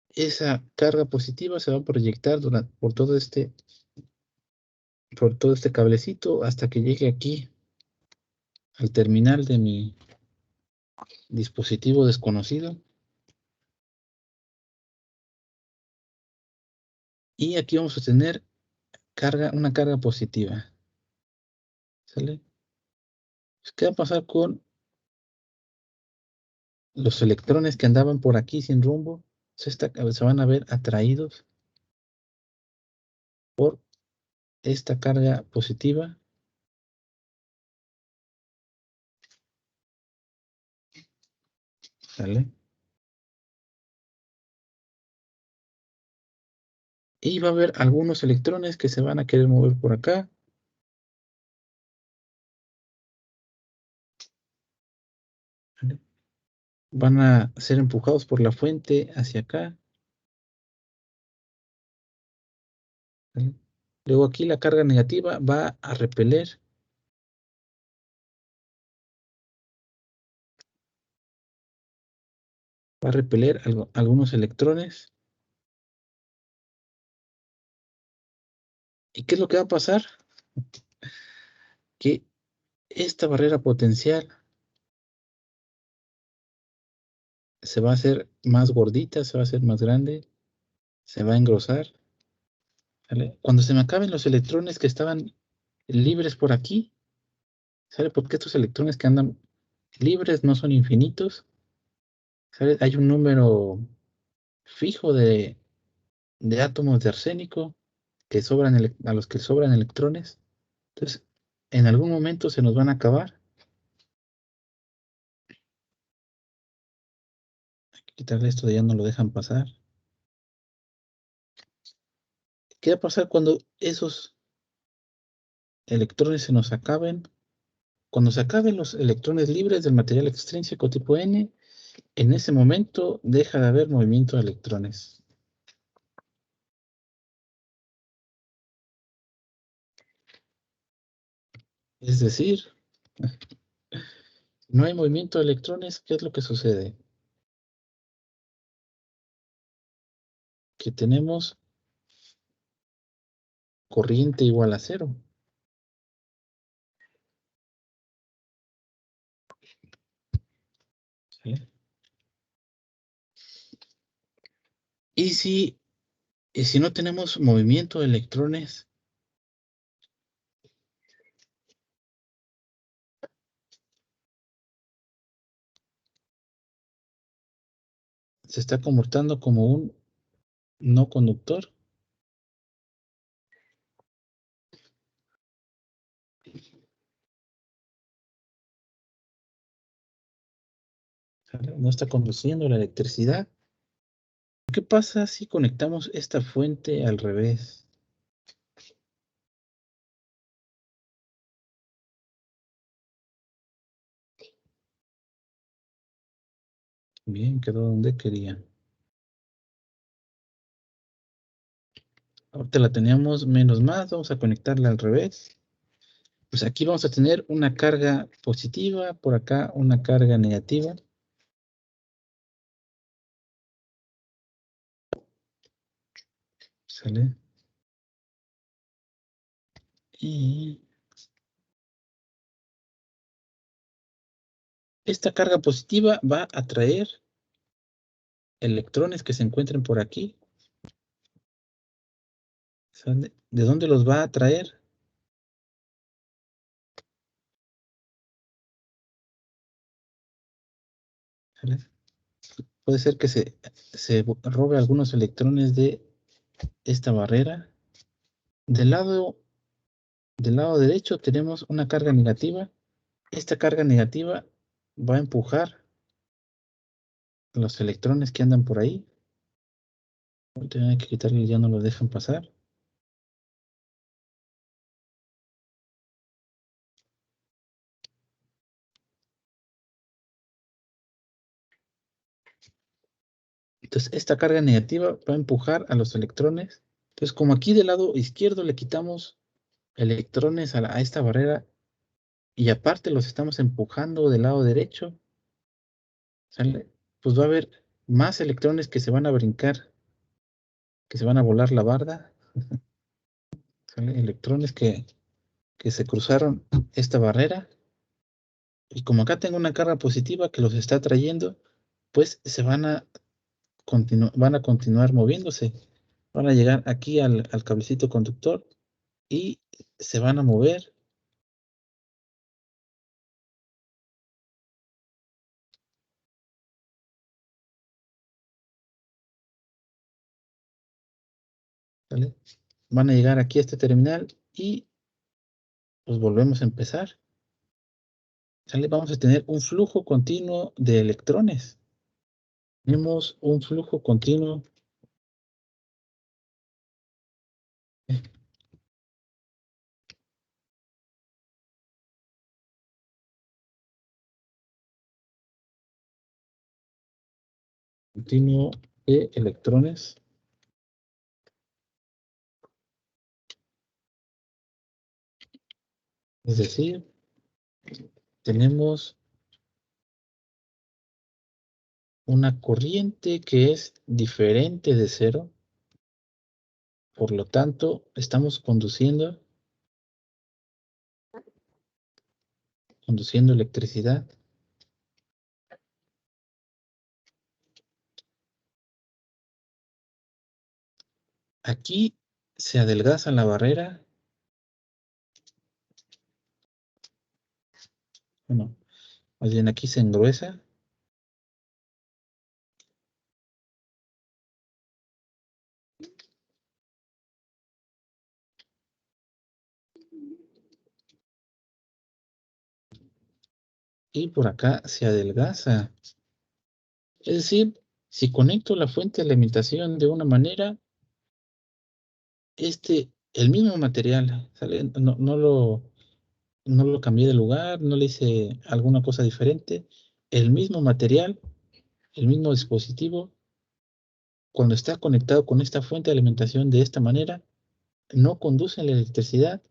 esa carga positiva se va a proyectar por todo este cablecito hasta que llegue aquí al terminal de mi dispositivo desconocido. Y aquí vamos a tener una carga positiva, ¿sale? ¿Qué va a pasar con los electrones que andaban por aquí sin rumbo? Se van a ver atraídos por esta carga positiva. ¿Sale? Y va a haber algunos electrones que se van a querer mover por acá. ¿Sale? Van a ser empujados por la fuente hacia acá. ¿Sale? Luego aquí la carga negativa va a repeler. Va a repeler algunos electrones. ¿Y qué es lo que va a pasar? Que esta barrera potencial se va a hacer más gordita, se va a hacer más grande, se va a engrosar. ¿Sale? Cuando se me acaben los electrones que estaban libres por aquí, ¿sale? Porque estos electrones que andan libres no son infinitos, ¿sale? Hay un número fijo de átomos de arsénico que a los que sobran electrones. Entonces, en algún momento se nos van a acabar. Hay que quitarle esto de ya no lo dejan pasar. ¿Qué va a pasar cuando esos electrones se nos acaben? Cuando se acaben los electrones libres del material extrínseco tipo N, en ese momento deja de haber movimiento de electrones. Es decir, no hay movimiento de electrones. ¿Qué es lo que sucede? Que tenemos corriente igual a cero. ¿Sale? Y si no tenemos movimiento de electrones, se está comportando como un no conductor. ¿Sale? No está conduciendo la electricidad. ¿Qué pasa si conectamos esta fuente al revés? Bien, quedó donde quería. Ahorita la teníamos menos más, vamos a conectarla al revés. Pues aquí vamos a tener una carga positiva, por acá una carga negativa. ¿Sale? Y esta carga positiva va a atraer electrones que se encuentren por aquí. ¿Sale? ¿De dónde los va a atraer? ¿Sale? Puede ser que se robe algunos electrones de esta barrera. Del lado, del lado derecho tenemos una carga negativa. Esta carga negativa va a empujar los electrones que andan por ahí. Hay que quitarle, ya no los dejan pasar. Entonces, esta carga negativa va a empujar a los electrones. Entonces, como aquí del lado izquierdo le quitamos electrones a esta barrera y aparte los estamos empujando del lado derecho, ¿sale? Pues va a haber más electrones que se van a brincar, que se van a volar la barda, ¿sale? Electrones que se cruzaron esta barrera. Y como acá tengo una carga positiva que los está trayendo, pues van a continuar moviéndose. Van a llegar aquí al cablecito conductor y se van a mover ¿Sale? Van a llegar aquí a este terminal y pues volvemos a empezar. ¿Sale? Vamos a tener un flujo continuo de electrones. Tenemos un flujo continuo. Continuo de electrones. Es decir, tenemos una corriente que es diferente de cero. Por lo tanto, estamos conduciendo electricidad. Aquí se adelgaza la barrera. Bueno, más bien aquí se engruesa. Y por acá se adelgaza. Es decir, si conecto la fuente de alimentación de una manera, el mismo material, ¿sale? No lo cambié de lugar, no le hice alguna cosa diferente. El mismo material, el mismo dispositivo, cuando está conectado con esta fuente de alimentación de esta manera, no conduce la electricidad.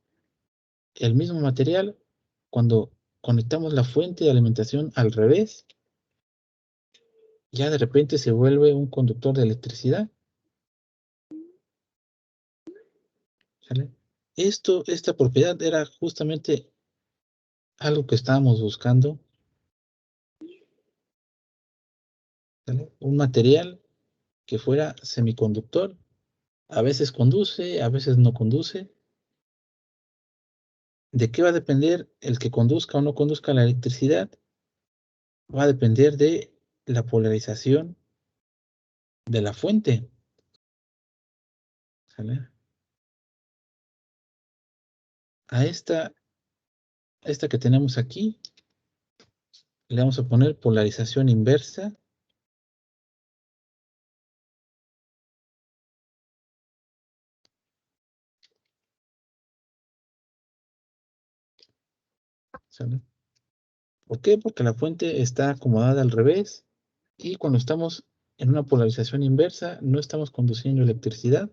El mismo material, cuando conectamos la fuente de alimentación al revés, ya de repente se vuelve un conductor de electricidad. ¿Sale? Esta propiedad era justamente algo que estábamos buscando. ¿Sale? Un material que fuera semiconductor. A veces conduce, a veces no conduce. ¿De qué va a depender el que conduzca o no conduzca la electricidad? Va a depender de la polarización de la fuente. ¿Sale? A esta que tenemos aquí, le vamos a poner polarización inversa. ¿Sale? ¿Por qué? Porque la fuente está acomodada al revés y cuando estamos en una polarización inversa no estamos conduciendo electricidad.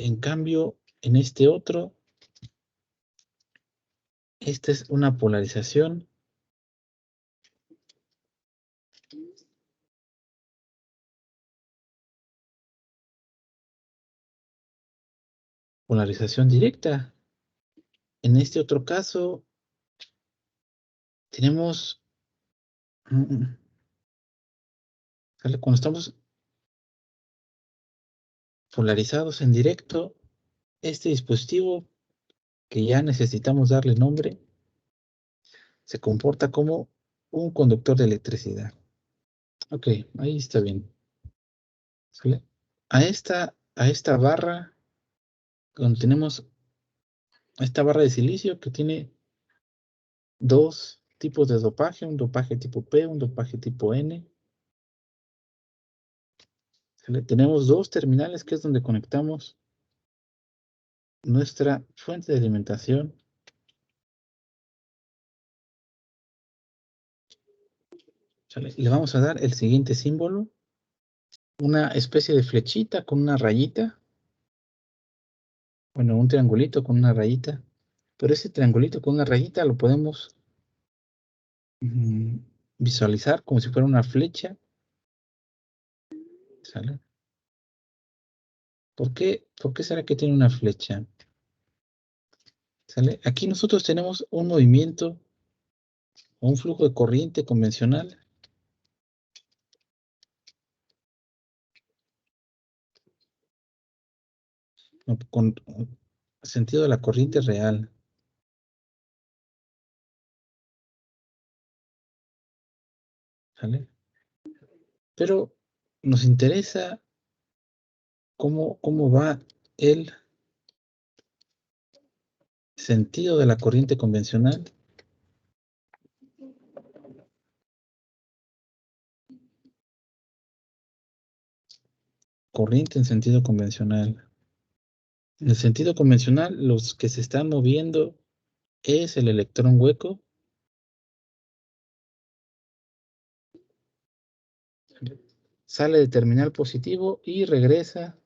En cambio, en este otro, esta es una polarización directa. En este otro caso, tenemos, ¿sale? Cuando estamos polarizados en directo, este dispositivo, que ya necesitamos darle nombre, se comporta como un conductor de electricidad. Ok, ahí está bien. ¿Sale? A esta barra, donde tenemos esta barra de silicio que tiene dos tipos de dopaje, un dopaje tipo P, un dopaje tipo N. ¿Sale? Tenemos dos terminales que es donde conectamos nuestra fuente de alimentación. ¿Sale? Le vamos a dar el siguiente símbolo, una especie de flechita con una rayita, bueno, un triangulito con una rayita, pero ese triangulito con una rayita lo podemos visualizar como si fuera una flecha. ¿Sale? ¿Por qué será que tiene una flecha? ¿Sale? Aquí nosotros tenemos un movimiento o un flujo de corriente convencional, con sentido de la corriente real. ¿Sale? Pero nos interesa cómo va el sentido de la corriente convencional. Corriente en sentido convencional. En el sentido convencional, los que se están moviendo es el electrón hueco. Sale de terminal positivo y regresa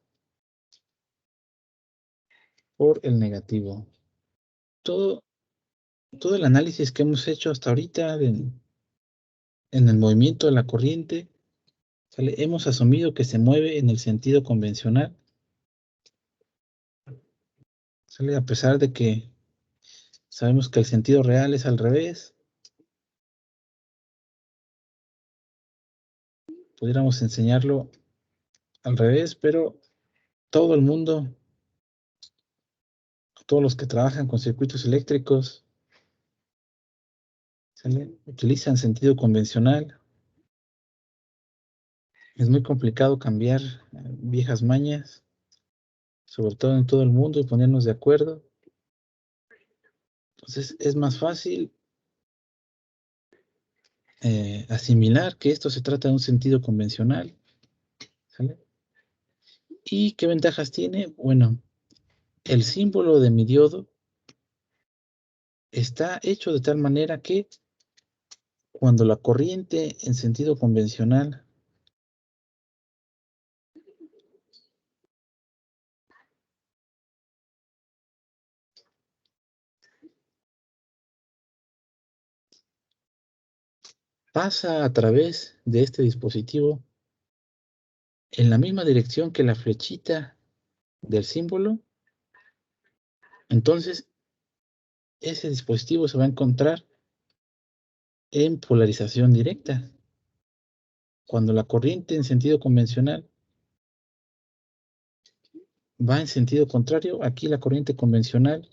por el negativo. Todo el análisis que hemos hecho hasta ahorita en el movimiento de la corriente, ¿sale? Hemos asumido que se mueve en el sentido convencional, ¿sale? A pesar de que sabemos que el sentido real es al revés. Pudiéramos enseñarlo al revés, pero todo el mundo, todos los que trabajan con circuitos eléctricos, ¿sale? Utilizan sentido convencional. Es muy complicado cambiar viejas mañas, sobre todo en todo el mundo, y ponernos de acuerdo. Entonces es más fácil asimilar que esto se trata de un sentido convencional, ¿sale? ¿Y qué ventajas tiene? Bueno, el símbolo de mi diodo está hecho de tal manera que cuando la corriente en sentido convencional pasa a través de este dispositivo en la misma dirección que la flechita del símbolo, entonces ese dispositivo se va a encontrar en polarización directa. Cuando la corriente en sentido convencional va en sentido contrario, aquí la corriente convencional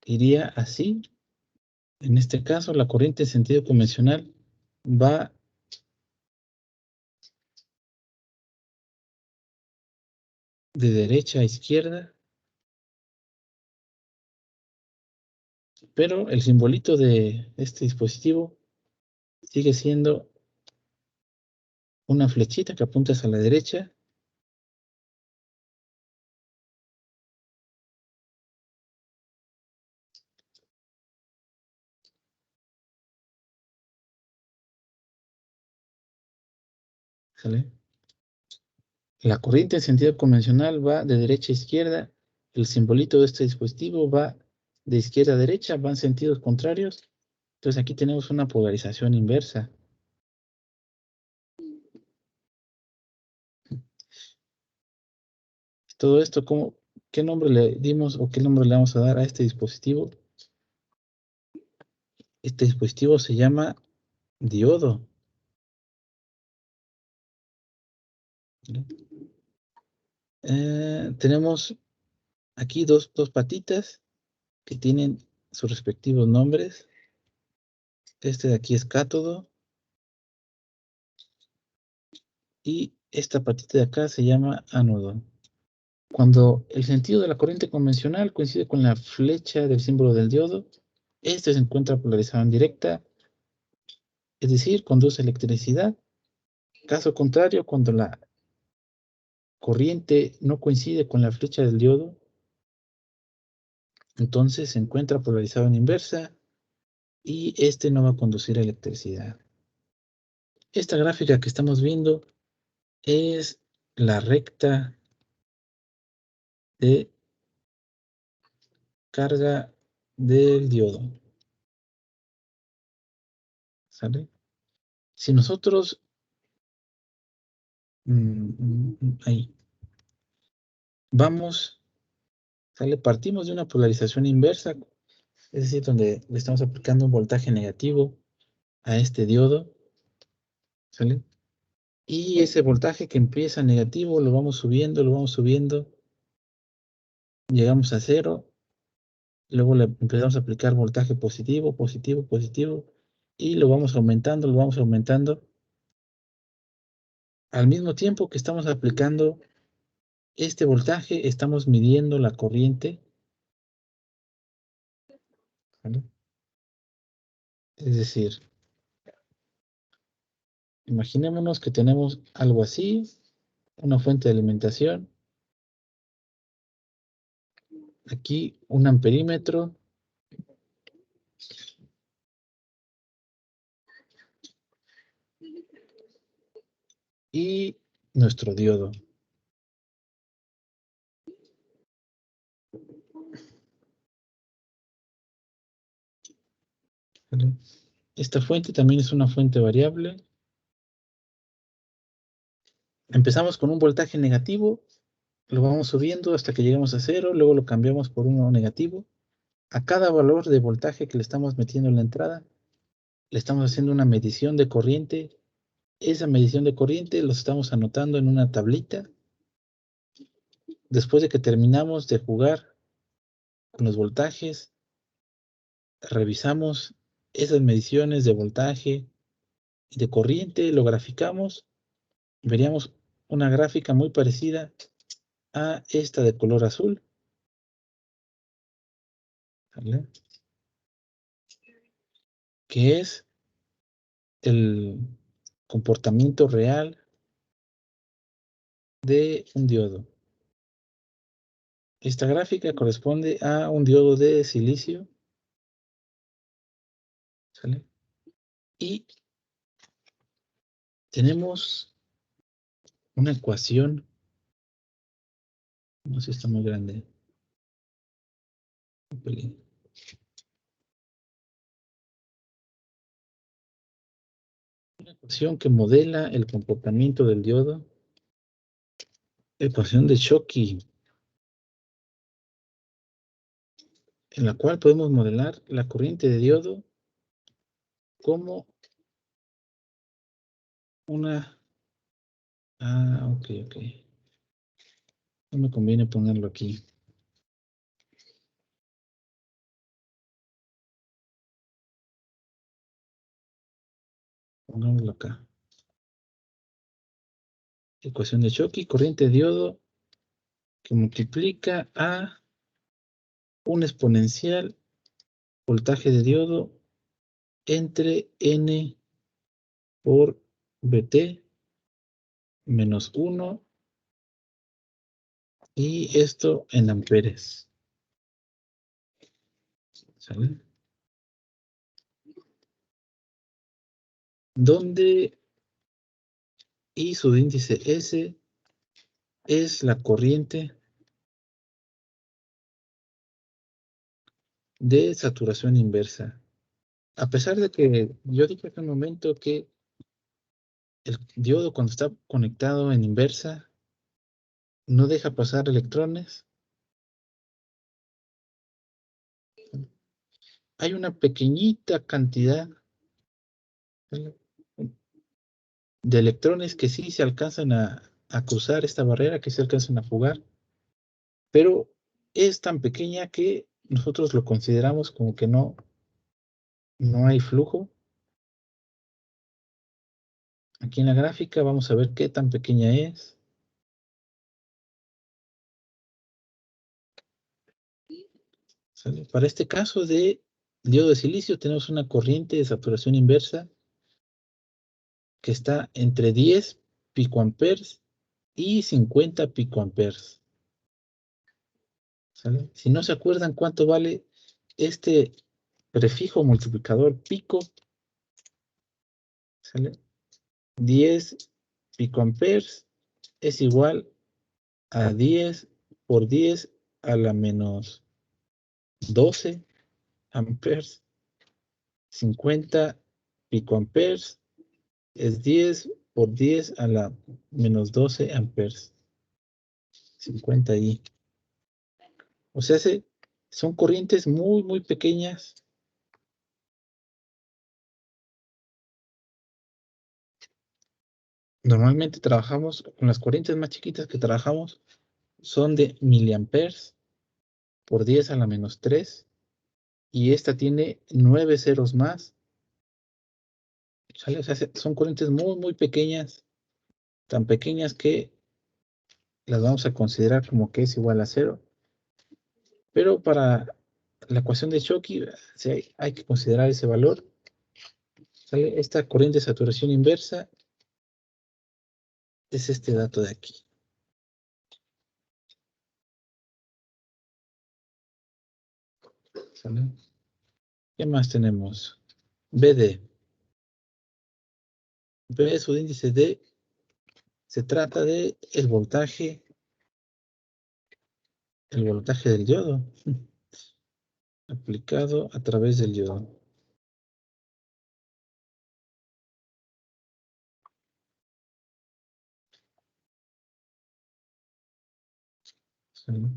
iría así. En este caso, la corriente en sentido convencional va de derecha a izquierda, pero el simbolito de este dispositivo sigue siendo una flechita que apunta hacia la derecha. ¿Sale? La corriente en sentido convencional va de derecha a izquierda. El simbolito de este dispositivo va de izquierda a derecha, van sentidos contrarios. Entonces aquí tenemos una polarización inversa. Todo esto, ¿qué nombre le dimos o qué nombre le vamos a dar a este dispositivo? Este dispositivo se llama diodo. Tenemos aquí dos patitas que tienen sus respectivos nombres. Este de aquí es cátodo y esta patita de acá se llama ánodo. Cuando el sentido de la corriente convencional coincide con la flecha del símbolo del diodo, este se encuentra polarizado en directa, es decir, conduce electricidad. Caso contrario, cuando la corriente no coincide con la flecha del diodo, entonces se encuentra polarizado en inversa y este no va a conducir electricidad. Esta gráfica que estamos viendo es la recta de carga del diodo. ¿Sale? Si nosotros ahí vamos, ¿sale? Partimos de una polarización inversa, es decir, donde le estamos aplicando un voltaje negativo a este diodo, ¿sale? Y ese voltaje que empieza negativo lo vamos subiendo, llegamos a cero, luego le empezamos a aplicar voltaje positivo, positivo, positivo, y lo vamos aumentando, Al mismo tiempo que estamos aplicando este voltaje, estamos midiendo la corriente, ¿vale? Es decir, imaginémonos que tenemos algo así, una fuente de alimentación, aquí un amperímetro y nuestro diodo. ¿Vale? Esta fuente también es una fuente variable. Empezamos con un voltaje negativo, lo vamos subiendo hasta que llegamos a cero, luego lo cambiamos por uno negativo. A cada valor de voltaje que le estamos metiendo en la entrada, le estamos haciendo una medición de corriente. Esa medición de corriente los estamos anotando en una tablita. Después de que terminamos de jugar con los voltajes, revisamos esas mediciones de voltaje y de corriente, lo graficamos, veríamos una gráfica muy parecida a esta de color azul, ¿vale? Que es el comportamiento real de un diodo. Esta gráfica corresponde a un diodo de silicio, ¿sale? Y tenemos una ecuación, no sé si está muy grande, un pelín. Una ecuación que modela el comportamiento del diodo, ecuación de Schottky, en la cual podemos modelar la corriente de diodo como una... Ah, ok. No me conviene ponerlo aquí. Pongámoslo acá. Ecuación de Schottky, corriente de diodo que multiplica a un exponencial voltaje de diodo entre N por Bt menos 1 y esto en amperes. ¿Sale? Donde y su índice S es la corriente de saturación inversa. A pesar de que yo dije hace un momento que el diodo cuando está conectado en inversa no deja pasar electrones, hay una pequeñita cantidad de electrones que sí se alcanzan a cruzar esta barrera, que se alcanzan a fugar, pero es tan pequeña que nosotros lo consideramos como que no hay flujo. Aquí en la gráfica vamos a ver qué tan pequeña es. ¿Sale? Para este caso de diodo de silicio tenemos una corriente de saturación inversa que está entre 10 picoamperes y 50 picoamperes. ¿Sale? Si no se acuerdan cuánto vale este prefijo multiplicador pico, ¿sale? 10 picoamperes es igual a 10 por 10 a la menos 12 amperes. 50 picoamperes es 10 por 10 a la menos 12 amperes. 50i. O sea, son corrientes muy pequeñas. Normalmente trabajamos con las corrientes más chiquitas que trabajamos son de miliamperes por 10 a la menos 3 y esta tiene 9 ceros más. ¿Sale? O sea, son corrientes muy pequeñas tan pequeñas que las vamos a considerar como que es igual a 0. Pero para la ecuación de Schottky hay que considerar ese valor. ¿Sale? Esta corriente de saturación inversa es este dato de aquí. ¿Sale? ¿Qué más tenemos? BD. B subíndice D se trata de el voltaje del diodo aplicado a través del diodo. ¿Sale?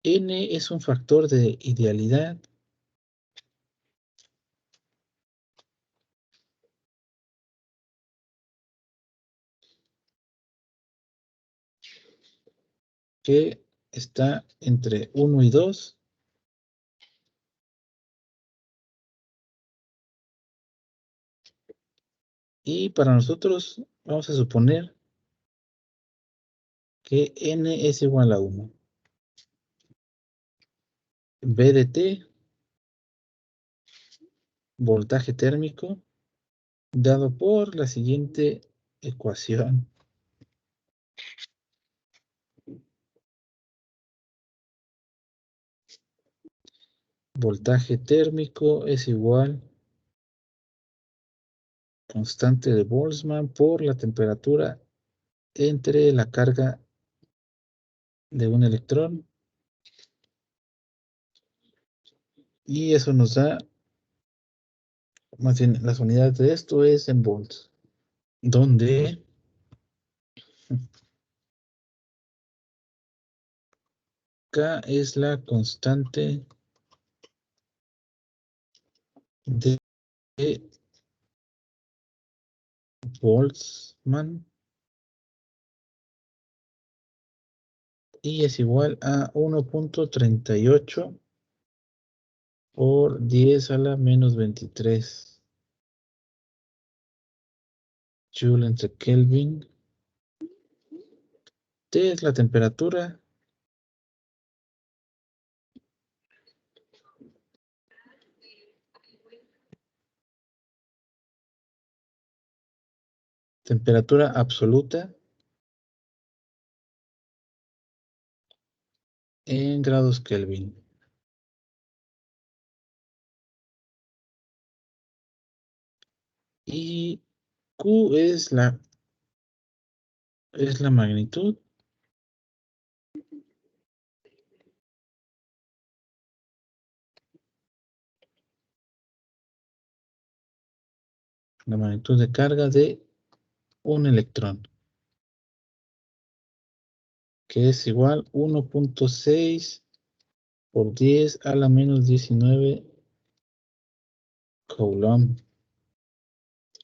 N es un factor de idealidad que está entre 1 y 2. Y para nosotros vamos a suponer que N es igual a 1. B de T, voltaje térmico, dado por la siguiente ecuación. Voltaje térmico es igual a constante de Boltzmann por la temperatura entre la carga de un electrón. Y eso nos da, más bien, las unidades de esto es en volts, donde K es la constante de Boltzmann y es igual a 1.38 por 10 a la menos 23 Joule entre Kelvin. T es la temperatura. Temperatura absoluta en grados Kelvin. Y Q es la magnitud. La magnitud de carga de un electrón, que es igual 1.6 por 10 a la menos 19 Coulomb.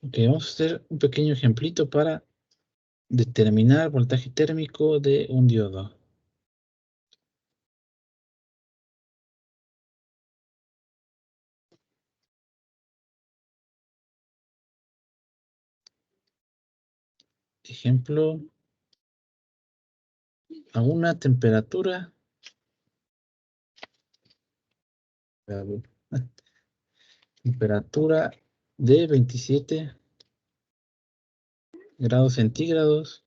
Ok, vamos a hacer un pequeño ejemplito para determinar voltaje térmico de un diodo. Ejemplo, a una temperatura de 27 grados centígrados,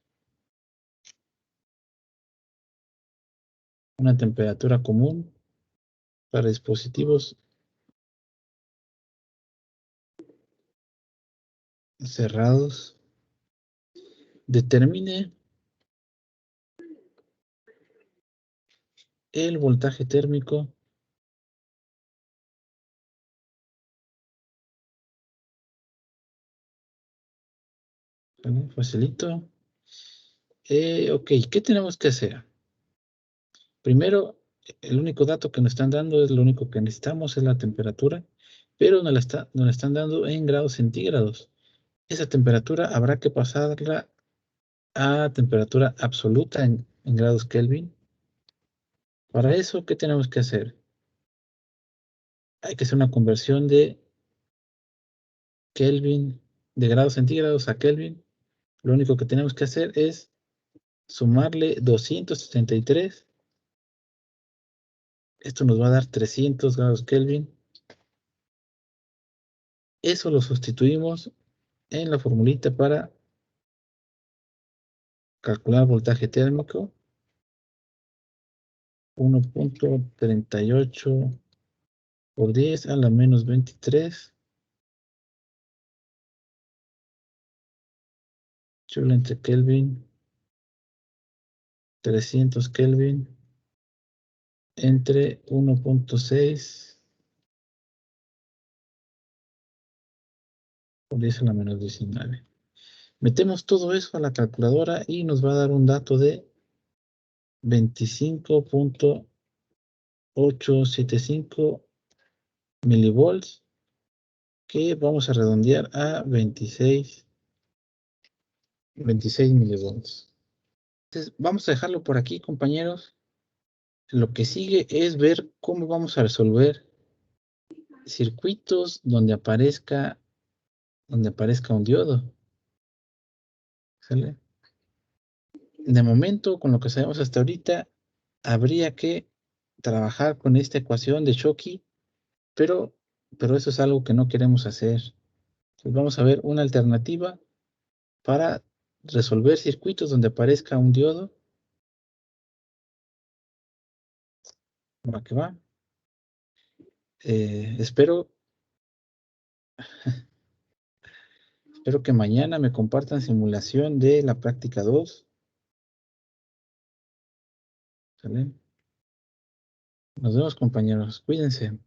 una temperatura común para dispositivos cerrados. Determine el voltaje térmico facilito. Ok, ¿qué tenemos que hacer? Primero, el único dato que nos están dando es lo único que necesitamos, es la temperatura, pero nos la están dando en grados centígrados. Esa temperatura habrá que pasarla a temperatura absoluta en grados Kelvin. Para eso, ¿qué tenemos que hacer? Hay que hacer una conversión de Kelvin, de grados centígrados a Kelvin. Lo único que tenemos que hacer es sumarle 273. Esto nos va a dar 300 grados Kelvin. Eso lo sustituimos en la formulita para calcular voltaje térmico. 1.38 por 10 a la menos 23. Joule entre Kelvin. 300 Kelvin. Entre 1.6 por 10 a la menos 19. Metemos todo eso a la calculadora y nos va a dar un dato de 25.875 milivolts, que vamos a redondear a 26 milivolts. Entonces, vamos a dejarlo por aquí, compañeros. Lo que sigue es ver cómo vamos a resolver circuitos donde aparezca un diodo. ¿Sale? De momento, con lo que sabemos hasta ahorita, habría que trabajar con esta ecuación de Schottky, pero eso es algo que no queremos hacer. Entonces vamos a ver una alternativa para resolver circuitos donde aparezca un diodo. Va que va. Espero que mañana me compartan simulación de la práctica 2. ¿Sale? Nos vemos, compañeros. Cuídense.